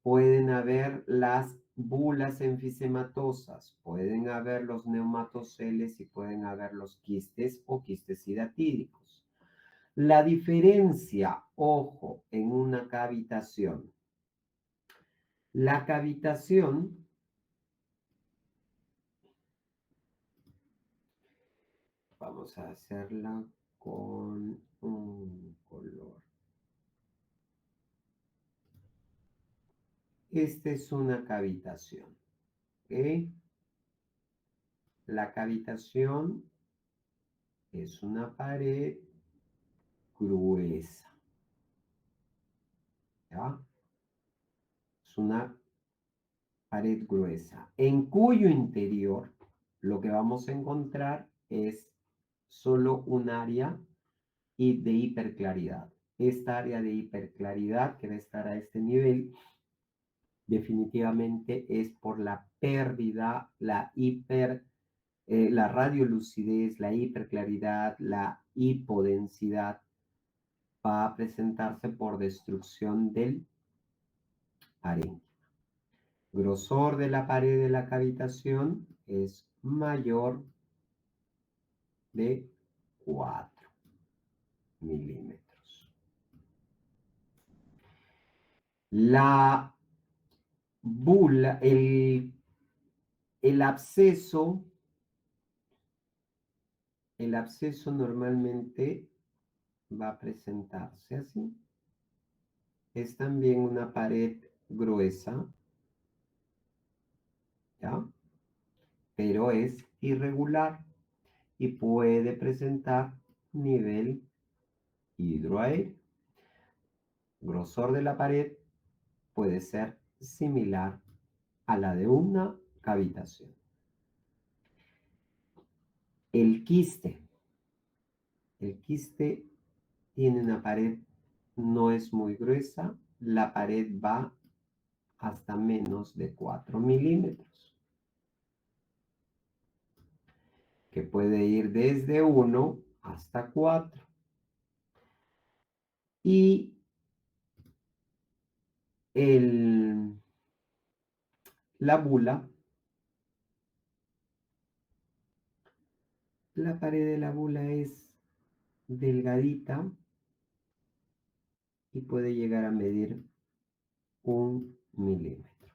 Pueden haber las bulas enfisematosas, pueden haber los neumatoceles y pueden haber los quistes o quistes hidatídicos. La diferencia, ojo, en una cavitación. La cavitación vamos a hacerla con un color. Esta es una cavitación, ¿ok? La cavitación es una pared gruesa, ¿ya? Es una pared gruesa, en cuyo interior lo que vamos a encontrar es solo un área y de hiperclaridad. Esta área de hiperclaridad que va a estar a este nivel definitivamente es por la pérdida, la radiolucidez, la hiperclaridad, la hipodensidad va a presentarse por destrucción del parénquima. Grosor de la pared de la cavitación es mayor de 4 milímetros. La bula, el absceso normalmente va a presentarse así. Es también una pared gruesa, ¿ya? Pero es irregular y puede presentar nivel hidroaéreo. Grosor de la pared puede ser similar a la de una cavitación. El quiste. El quiste tiene una pared, no es muy gruesa, la pared va hasta menos de 4 milímetros, que puede ir desde 1 hasta 4. Y la bula, la pared de la bula es delgadita y puede llegar a medir 1 milímetro.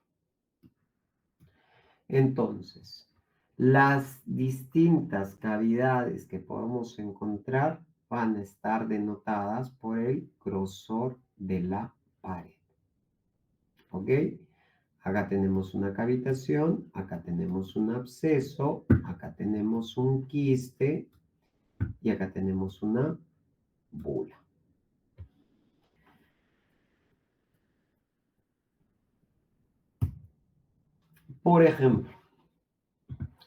Entonces, las distintas cavidades que podemos encontrar van a estar denotadas por el grosor de la pared. ¿Ok? Acá tenemos una cavitación, acá tenemos un absceso, acá tenemos un quiste y acá tenemos una bula. Por ejemplo,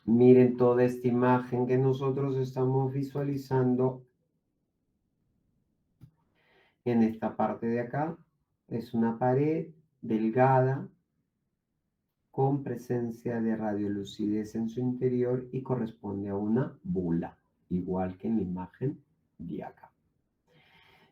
miren toda esta imagen que nosotros estamos visualizando en esta parte de acá. Es una pared delgada con presencia de radiolucidez en su interior y corresponde a una bula, igual que en la imagen de acá.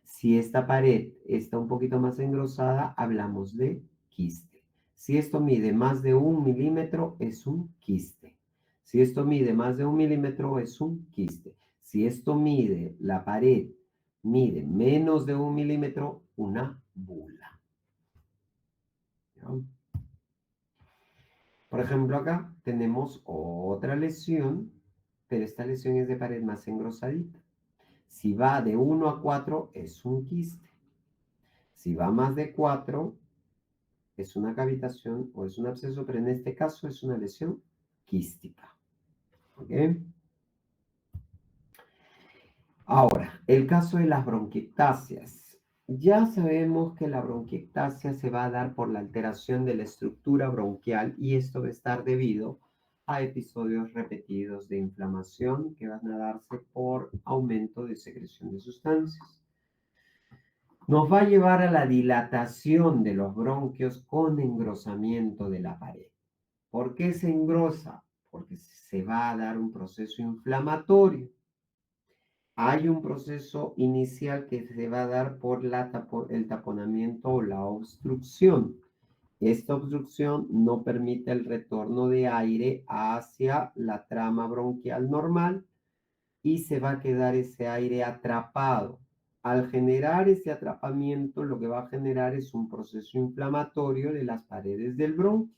Si esta pared está un poquito más engrosada, hablamos de quiste. Si esto mide más de 1 milímetro, es un quiste. Si esto mide más de 1 milímetro, es un quiste. Si esto mide, la pared mide menos de 1 milímetro, una bula. ¿Ya? Por ejemplo, acá tenemos otra lesión, pero esta lesión es de pared más engrosadita. Si va de 1 a 4, es un quiste. Si va más de 4, es una cavitación o es un absceso, pero en este caso es una lesión quística. ¿Ok? Ahora, el caso de las bronquiectasias. Ya sabemos que la bronquiectasia se va a dar por la alteración de la estructura bronquial y esto va a estar debido a episodios repetidos de inflamación que van a darse por aumento de secreción de sustancias. Nos va a llevar a la dilatación de los bronquios con engrosamiento de la pared. ¿Por qué se engrosa? Porque se va a dar un proceso inflamatorio. Hay un proceso inicial que se va a dar por el taponamiento o la obstrucción. Esta obstrucción no permite el retorno de aire hacia la trama bronquial normal y se va a quedar ese aire atrapado. Al generar ese atrapamiento, lo que va a generar es un proceso inflamatorio de las paredes del bronquio.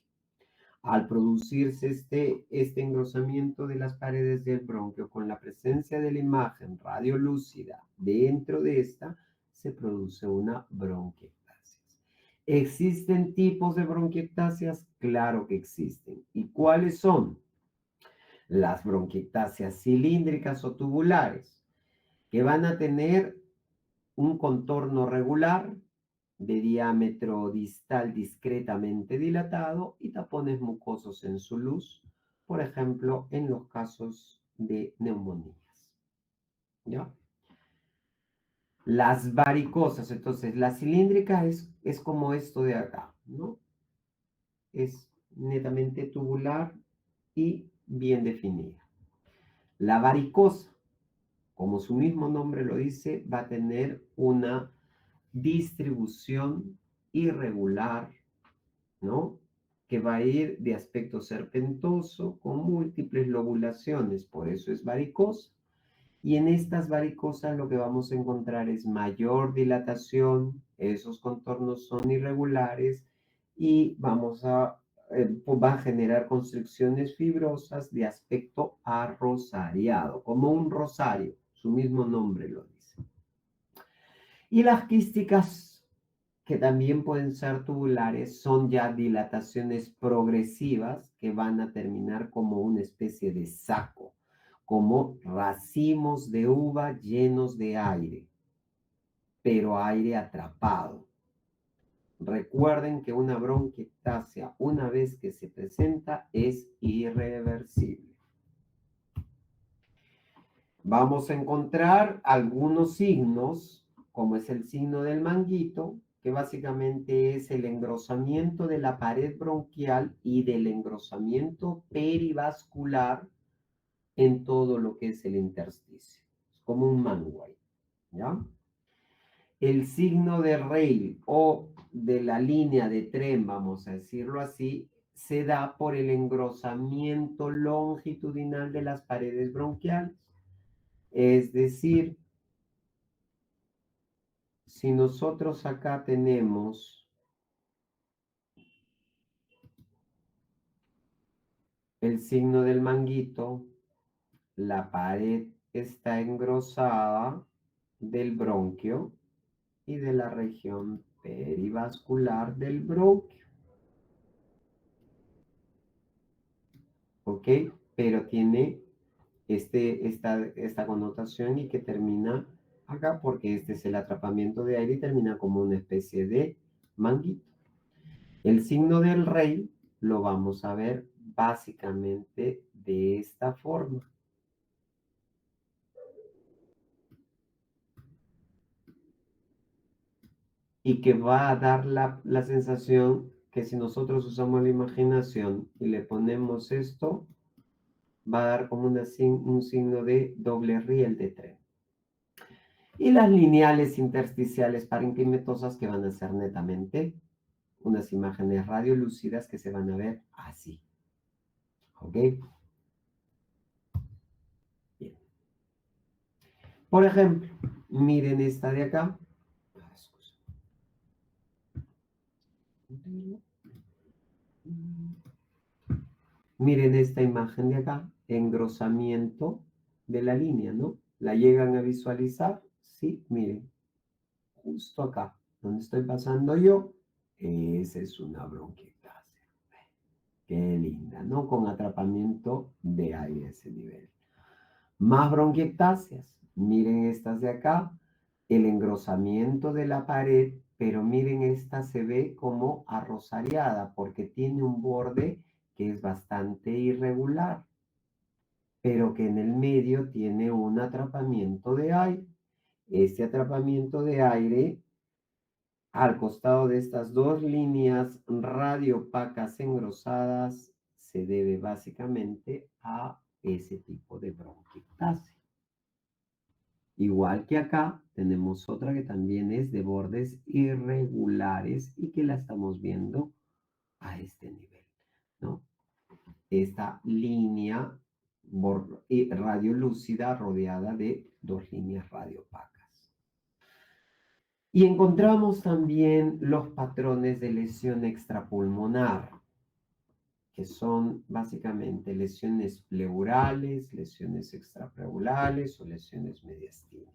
Al producirse este engrosamiento de las paredes del bronquio con la presencia de la imagen radiolúcida dentro de esta, se produce una bronquiectasia. ¿Existen tipos de bronquiectasias? Claro que existen. ¿Y cuáles son? Las bronquiectasias cilíndricas o tubulares, que van a tener un contorno regular de diámetro distal discretamente dilatado y tapones mucosos en su luz, por ejemplo, en los casos de neumonías. ¿Ya? Las varicosas, entonces la cilíndrica es como esto de acá, ¿no? Es netamente tubular y bien definida. La varicosa, como su mismo nombre lo dice, va a tener una distribución irregular, ¿no? Que va a ir de aspecto serpentoso con múltiples lobulaciones, por eso es varicosa. Y en estas varicosas lo que vamos a encontrar es mayor dilatación, esos contornos son irregulares y va a generar constricciones fibrosas de aspecto arrosariado, como un rosario, su mismo nombre lo dice. Y las quísticas, que también pueden ser tubulares, son ya dilataciones progresivas que van a terminar como una especie de saco, como racimos de uva llenos de aire, pero aire atrapado. Recuerden que una bronquiectasia, una vez que se presenta, es irreversible. Vamos a encontrar algunos signos, como es el signo del manguito, que básicamente es el engrosamiento de la pared bronquial y del engrosamiento perivascular en todo lo que es el intersticio. Es como un manguay, ¿ya? El signo de Rayleigh o de la línea de tren, vamos a decirlo así, se da por el engrosamiento longitudinal de las paredes bronquiales. Es decir, si nosotros acá tenemos el signo del manguito, la pared está engrosada del bronquio y de la región perivascular del bronquio. ¿ok? Pero tiene esta connotación y que termina acá porque este es el atrapamiento de aire y termina como una especie de manguito. El signo del rey lo vamos a ver básicamente de esta forma. Y que va a dar la sensación que si nosotros usamos la imaginación y le ponemos esto, va a dar como un signo de doble riel de tren. Y las lineales intersticiales parenquimatosas que van a ser netamente unas imágenes radiolúcidas que se van a ver así. ¿Ok? Bien. Por ejemplo, miren esta de acá. Miren esta imagen de acá, engrosamiento de la línea, ¿no? ¿La llegan a visualizar? Sí, miren, justo acá, donde estoy pasando yo, esa es una bronquiectasia. Qué linda, ¿no? Con atrapamiento de aire a ese nivel. Más bronquiectasias. Miren estas de acá, el engrosamiento de la pared, pero miren esta se ve como arrosariada porque tiene un borde que es bastante irregular, pero que en el medio tiene un atrapamiento de aire. Este atrapamiento de aire al costado de estas dos líneas radiopacas engrosadas se debe básicamente a ese tipo de bronquiectasia. Igual que acá, tenemos otra que también es de bordes irregulares y que la estamos viendo a este nivel, ¿no? Esta línea radiolúcida rodeada de dos líneas radiopacas. Y encontramos también los patrones de lesión extrapulmonar, que son básicamente lesiones pleurales, lesiones extrapleurales o lesiones mediastínicas.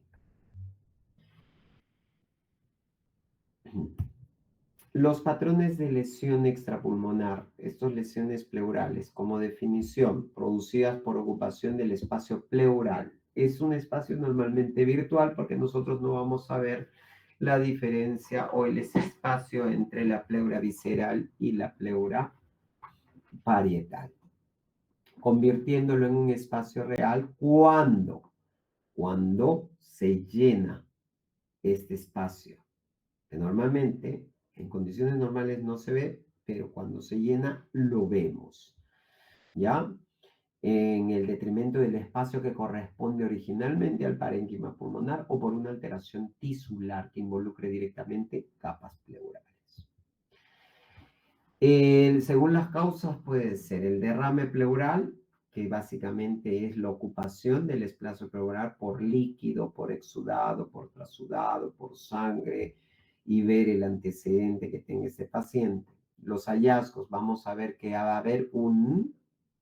Los patrones de lesión extrapulmonar, estas lesiones pleurales, como definición, producidas por ocupación del espacio pleural. Es un espacio normalmente virtual porque nosotros no vamos a ver la diferencia o el espacio entre la pleura visceral y la pleura parietal, convirtiéndolo en un espacio real cuando se llena este espacio, que normalmente en condiciones normales no se ve, pero cuando se llena lo vemos, ¿ya? En el detrimento del espacio que corresponde originalmente al parénquima pulmonar o por una alteración tisular que involucre directamente capas pleurales. Según las causas puede ser el derrame pleural, que básicamente es la ocupación del espacio pleural por líquido, por exudado, por trasudado, por sangre, y ver el antecedente que tenga ese paciente. Los hallazgos, vamos a ver que va a haber una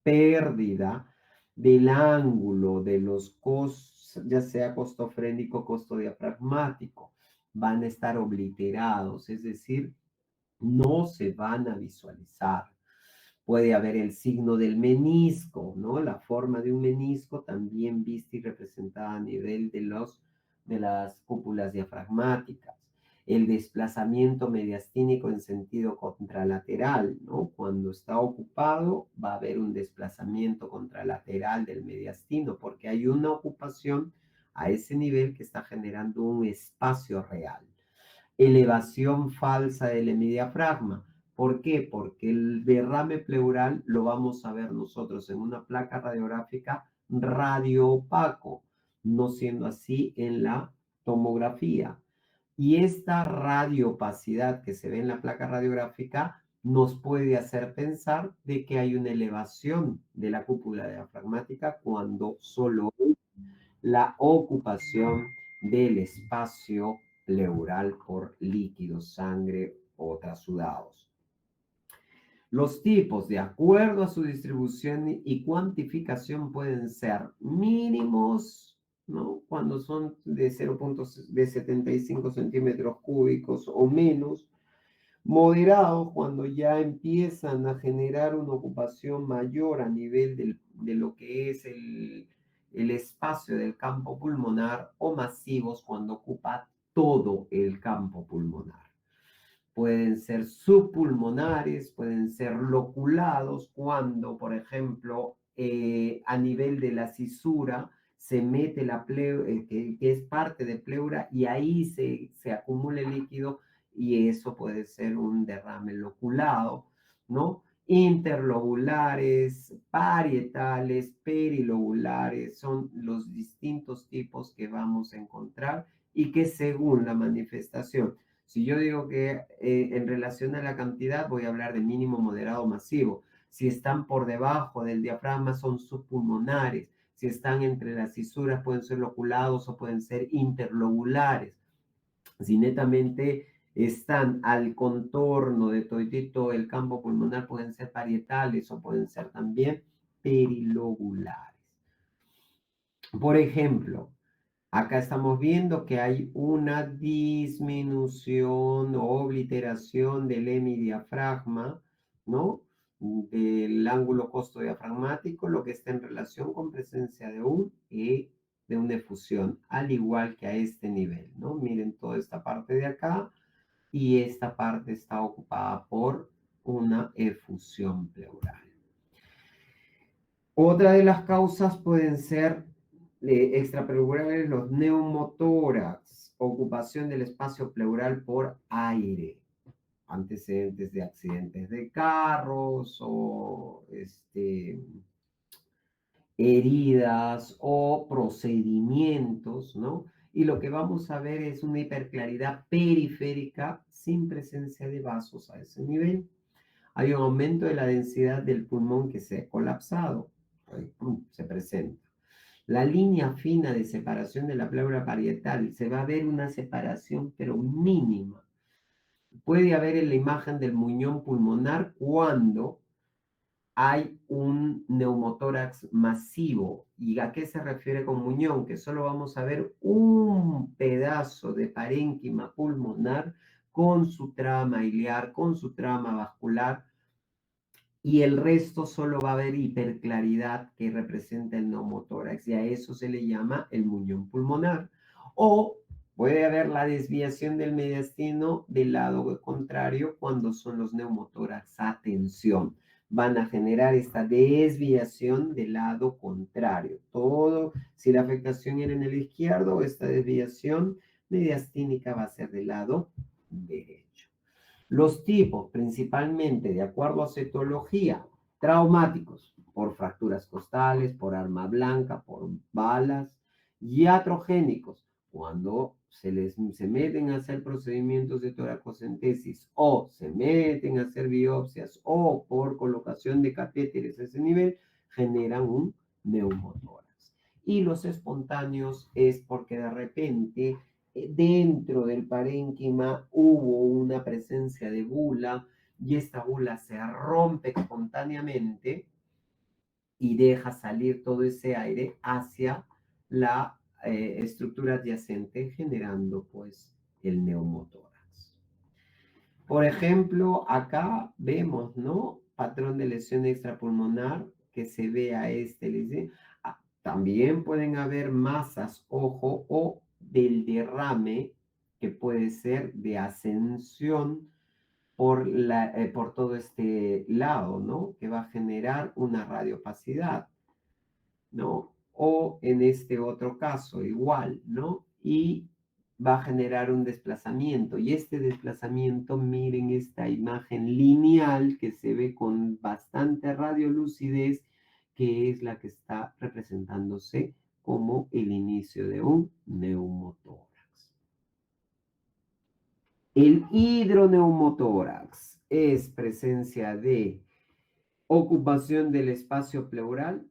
pérdida del ángulo de los costos, ya sea costofrénico o costodiafragmático, van a estar obliterados, es decir, no se van a visualizar. Puede haber el signo del menisco, ¿no? La forma de un menisco también vista y representada a nivel de las cúpulas diafragmáticas. El desplazamiento mediastínico en sentido contralateral, ¿no? Cuando está ocupado va a haber un desplazamiento contralateral del mediastino porque hay una ocupación a ese nivel que está generando un espacio real. Elevación falsa del hemidiafragma. ¿Por qué? Porque el derrame pleural lo vamos a ver nosotros en una placa radiográfica radioopaco, no siendo así en la tomografía. Y esta radioopacidad que se ve en la placa radiográfica nos puede hacer pensar de que hay una elevación de la cúpula diafragmática cuando solo la ocupación del espacio pleural por líquido, sangre o trasudados. Los tipos, de acuerdo a su distribución y cuantificación, pueden ser mínimos, ¿no? Cuando son de 0,75 centímetros cúbicos o menos, Moderados cuando ya empiezan a generar una ocupación mayor a nivel de lo que es el espacio del campo pulmonar, o masivos cuando ocupa todo el campo pulmonar. Pueden ser subpulmonares, pueden ser loculados cuando, por ejemplo, a nivel de la cisura se mete la pleura, que es parte de pleura, y ahí se acumula el líquido, y eso puede ser un derrame loculado, ¿no? Interlobulares, parietales, perilobulares, son los distintos tipos que vamos a encontrar y que según la manifestación, si yo digo que en relación a la cantidad voy a hablar de mínimo, moderado, masivo. Si están por debajo del diafragma son subpulmonares. Si están entre las cisuras pueden ser loculados o pueden ser interlobulares. Si netamente están al contorno de todito el campo pulmonar pueden ser parietales o pueden ser también perilobulares. Por ejemplo, acá estamos viendo que hay una disminución o obliteración del hemidiafragma, ¿no? Del ángulo costodiafragmático, lo que está en relación con presencia de una efusión, al igual que a este nivel, ¿no? Miren toda esta parte de acá, y esta parte está ocupada por una efusión pleural. Otra de las causas pueden ser extrapleurales, los neumotórax, ocupación del espacio pleural por aire, antecedentes de accidentes de carros o heridas o procedimientos, ¿no? Y lo que vamos a ver es una hiperclaridad periférica sin presencia de vasos a ese nivel. Hay un aumento de la densidad del pulmón que se ha colapsado, ahí, se presenta. La línea fina de separación de la pleura parietal, se va a ver una separación pero mínima. Puede haber en la imagen del muñón pulmonar cuando hay un neumotórax masivo. ¿Y a qué se refiere con muñón? Que solo vamos a ver un pedazo de parénquima pulmonar con su trama iliar, con su trama vascular, y el resto solo va a haber hiperclaridad que representa el neumotórax, y a eso se le llama el muñón pulmonar. O puede haber la desviación del mediastino del lado contrario cuando son los neumotórax a tensión. Van a generar esta desviación del lado contrario. Todo, si la afectación era en el izquierdo, esta desviación mediastínica va a ser del lado derecho. Los tipos, principalmente de acuerdo a cetología, traumáticos, por fracturas costales, por arma blanca, por balas, iatrogénicos, cuando se meten a hacer procedimientos de toracocentesis o se meten a hacer biopsias o por colocación de catéteres a ese nivel, generan un neumotórax. Y los espontáneos es porque de repente dentro del parénquima hubo una presencia de bula, y esta bula se rompe espontáneamente y deja salir todo ese aire hacia la estructura adyacente, generando pues el neumotórax. Por ejemplo, acá vemos, ¿no? Patrón de lesión extrapulmonar que se ve a este. También pueden haber masas, ojo, o del derrame, que puede ser de ascensión por todo este lado, ¿no? Que va a generar una radiopacidad, ¿no? O en este otro caso, igual, ¿no? Y va a generar un desplazamiento. Y este desplazamiento, miren esta imagen lineal que se ve con bastante radiolucidez, que es la que está representándose como el inicio de un neumotórax. El hidroneumotórax es presencia de ocupación del espacio pleural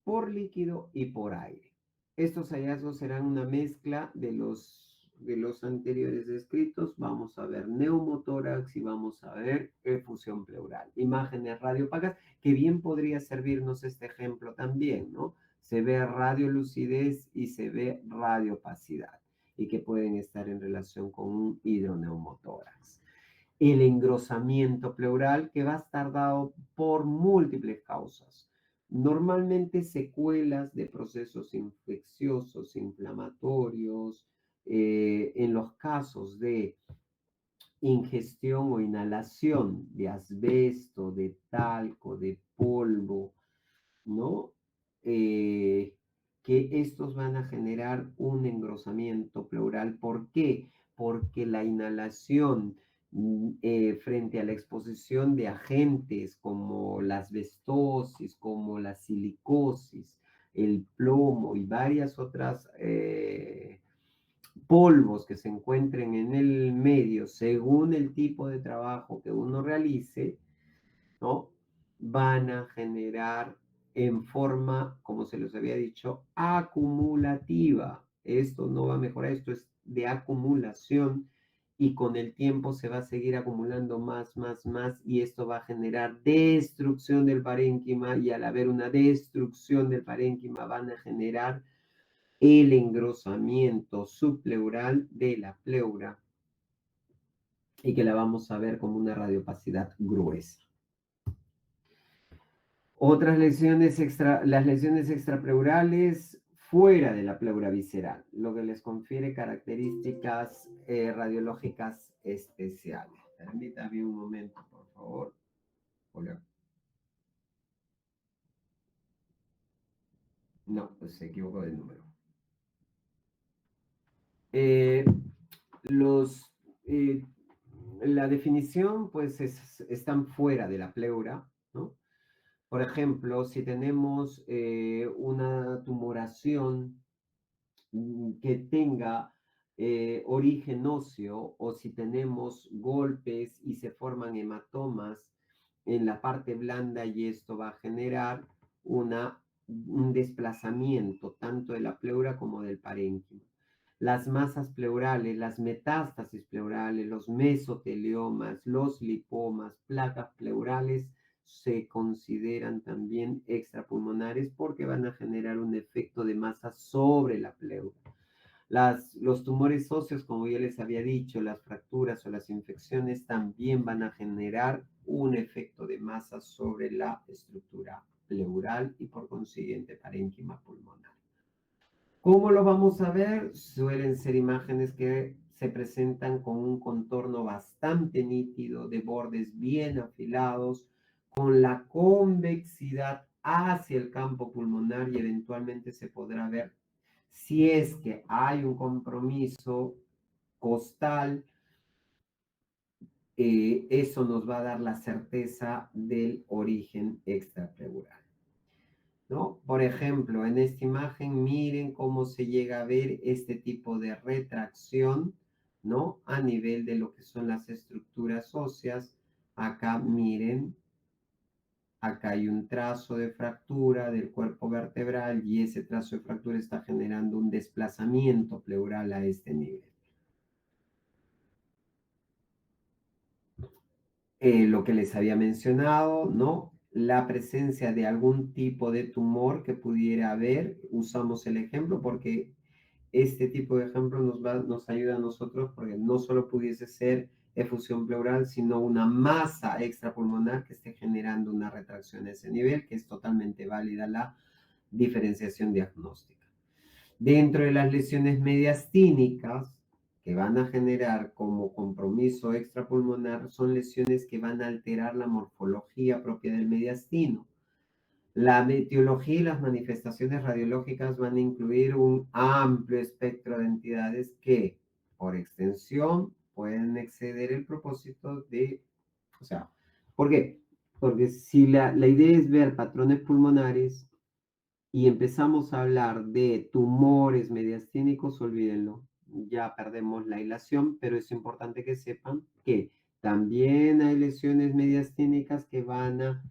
por líquido y por aire. Estos hallazgos serán una mezcla de los anteriores descritos. Vamos a ver neumotórax y vamos a ver efusión pleural. Imágenes radiopacas, que bien podría servirnos este ejemplo también, ¿no? Se ve radiolucidez y se ve radiopacidad, y que pueden estar en relación con un hidroneumotórax. el engrosamiento pleural, que va a estar dado por múltiples causas. Normalmente secuelas de procesos infecciosos, inflamatorios, en los casos de ingestión o inhalación de asbesto, de talco, de polvo, ¿no? Eh, que estos van a generar un engrosamiento pleural. ¿Por qué? Porque la inhalación frente a la exposición de agentes como la asbestosis, como la silicosis, el plomo y varias otras polvos que se encuentren en el medio, según el tipo de trabajo que uno realice, ¿no? Van a generar en forma, como se los había dicho, acumulativa. Esto no va a mejorar, esto es de acumulación y con el tiempo se va a seguir acumulando más y esto va a generar destrucción del parénquima y al haber una destrucción del parénquima van a generar el engrosamiento subpleural de la pleura y que la vamos a ver como una radiopacidad gruesa. Otras lesiones las lesiones extrapleurales fuera de la pleura visceral, lo que les confiere características radiológicas especiales. Permítame un momento, por favor. Hola. No, pues se equivocó del número. Eh, los, eh, la definición, pues, están fuera de la pleura, ¿no? Por ejemplo, si tenemos una tumoración que tenga origen óseo o si tenemos golpes y se forman hematomas en la parte blanda y esto va a generar un desplazamiento tanto de la pleura como del parénquima. Las masas pleurales, las metástasis pleurales, los mesoteliomas, los lipomas, placas pleurales se consideran también extrapulmonares porque van a generar un efecto de masa sobre la pleura. Los tumores óseos, como ya les había dicho, las fracturas o las infecciones también van a generar un efecto de masa sobre la estructura pleural y por consiguiente parénquima pulmonar. ¿Cómo lo vamos a ver? Suelen ser imágenes que se presentan con un contorno bastante nítido, de bordes bien afilados, con la convexidad hacia el campo pulmonar y eventualmente se podrá ver si es que hay un compromiso costal. Eso nos va a dar la certeza del origen extrapleural, ¿no? Por ejemplo, en esta imagen miren cómo se llega a ver este tipo de retracción, ¿no? A nivel de lo que son las estructuras óseas. Acá miren, acá hay un trazo de fractura del cuerpo vertebral y ese trazo de fractura está generando un desplazamiento pleural a este nivel. Lo que les había mencionado, ¿no? La presencia de algún tipo de tumor que pudiera haber, usamos el ejemplo porque este tipo de ejemplo nos ayuda a nosotros porque no solo pudiese ser efusión pleural, sino una masa extrapulmonar que esté generando una retracción a ese nivel, que es totalmente válida la diferenciación diagnóstica. Dentro de las lesiones mediastínicas, que van a generar como compromiso extrapulmonar, son lesiones que van a alterar la morfología propia del mediastino. La etiología y las manifestaciones radiológicas van a incluir un amplio espectro de entidades que, por extensión, pueden exceder el propósito de... O sea, ¿por qué? Porque si la idea es ver patrones pulmonares y empezamos a hablar de tumores mediastínicos, olvídenlo, ya perdemos la hilación, pero es importante que sepan que también hay lesiones mediastínicas que van a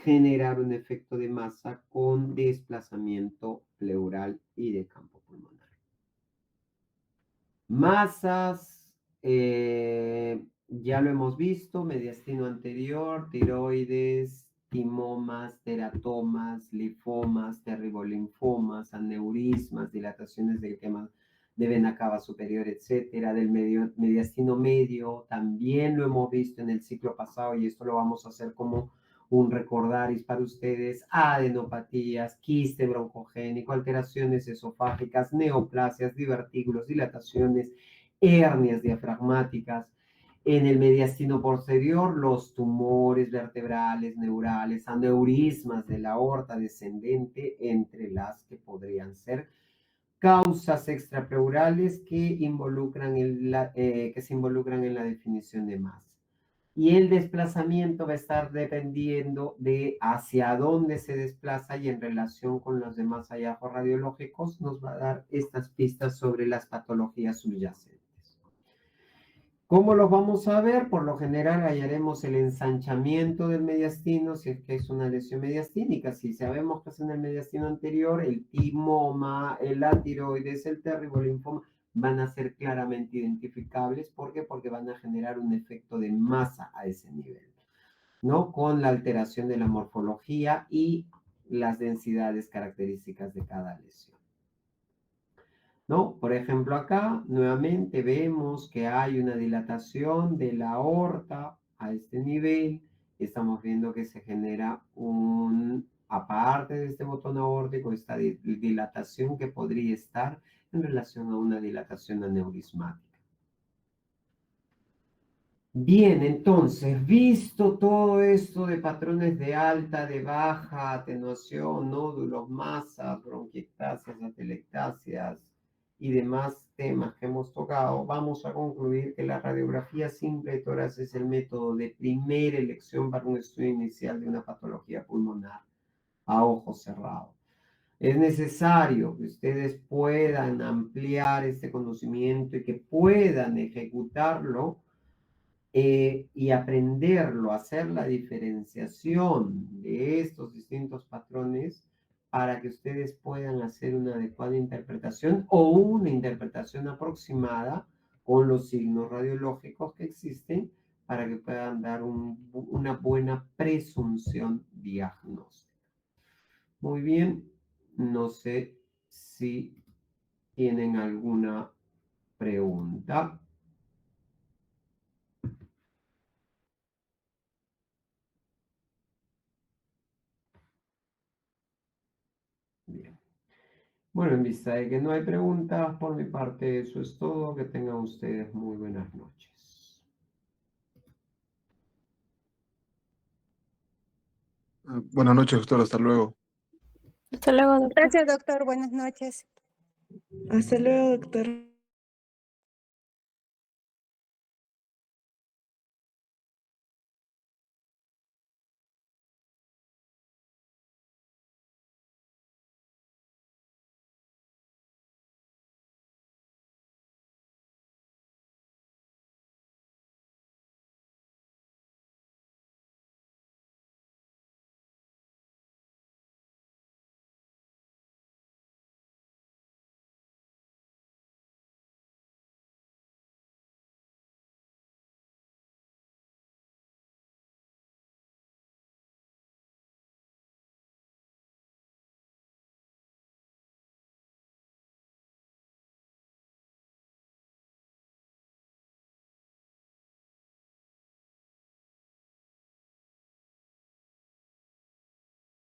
generar un efecto de masa con desplazamiento pleural y de campo pulmonar. Masas, ya lo hemos visto, mediastino anterior, tiroides, timomas, teratomas, linfomas, terribolinfomas, aneurismas, dilataciones del de vena cava superior, etcétera, del mediastino medio, también lo hemos visto en el ciclo pasado y esto lo vamos a hacer como un recordaris para ustedes: adenopatías, quiste broncogénico, alteraciones esofágicas, neoplasias, divertículos, dilataciones, hernias diafragmáticas. En el mediastino posterior, los tumores vertebrales, neurales, aneurismas de la aorta descendente, entre las que podrían ser causas extrapleurales que se involucran en la definición de masa. Y el desplazamiento va a estar dependiendo de hacia dónde se desplaza, y en relación con los demás hallazgos radiológicos nos va a dar estas pistas sobre las patologías subyacentes. ¿Cómo los vamos a ver? Por lo general hallaremos el ensanchamiento del mediastino, si es que es una lesión mediastínica. Si sabemos que es en el mediastino anterior, el timoma, la tiroides, el terribolinfoma van a ser claramente identificables. ¿Por qué? Porque van a generar un efecto de masa a ese nivel, ¿no? Con la alteración de la morfología y las densidades características de cada lesión, ¿no? Por ejemplo, acá nuevamente vemos que hay una dilatación de la aorta a este nivel. Estamos viendo que se genera aparte de este botón aórtico, esta dilatación que podría estar en relación a una dilatación aneurismática. Bien, entonces, visto todo esto de patrones de alta, de baja, atenuación, nódulos, masas, bronquiectasias, atelectasias y demás temas que hemos tocado, vamos a concluir que la radiografía simple de tórax es el método de primera elección para un estudio inicial de una patología pulmonar a ojo cerrado. Es necesario que ustedes puedan ampliar este conocimiento y que puedan ejecutarlo, y aprenderlo, hacer la diferenciación de estos distintos patrones para que ustedes puedan hacer una adecuada interpretación o una interpretación aproximada con los signos radiológicos que existen, para que puedan dar una buena presunción diagnóstica. Muy bien, no sé si tienen alguna pregunta. Bien. Bueno, en vista de que no hay preguntas por mi parte, eso es todo. Que tengan ustedes muy buenas noches. Buenas noches, doctor. Hasta luego. Hasta luego, doctor. Gracias, doctor. Buenas noches. Hasta luego, doctor.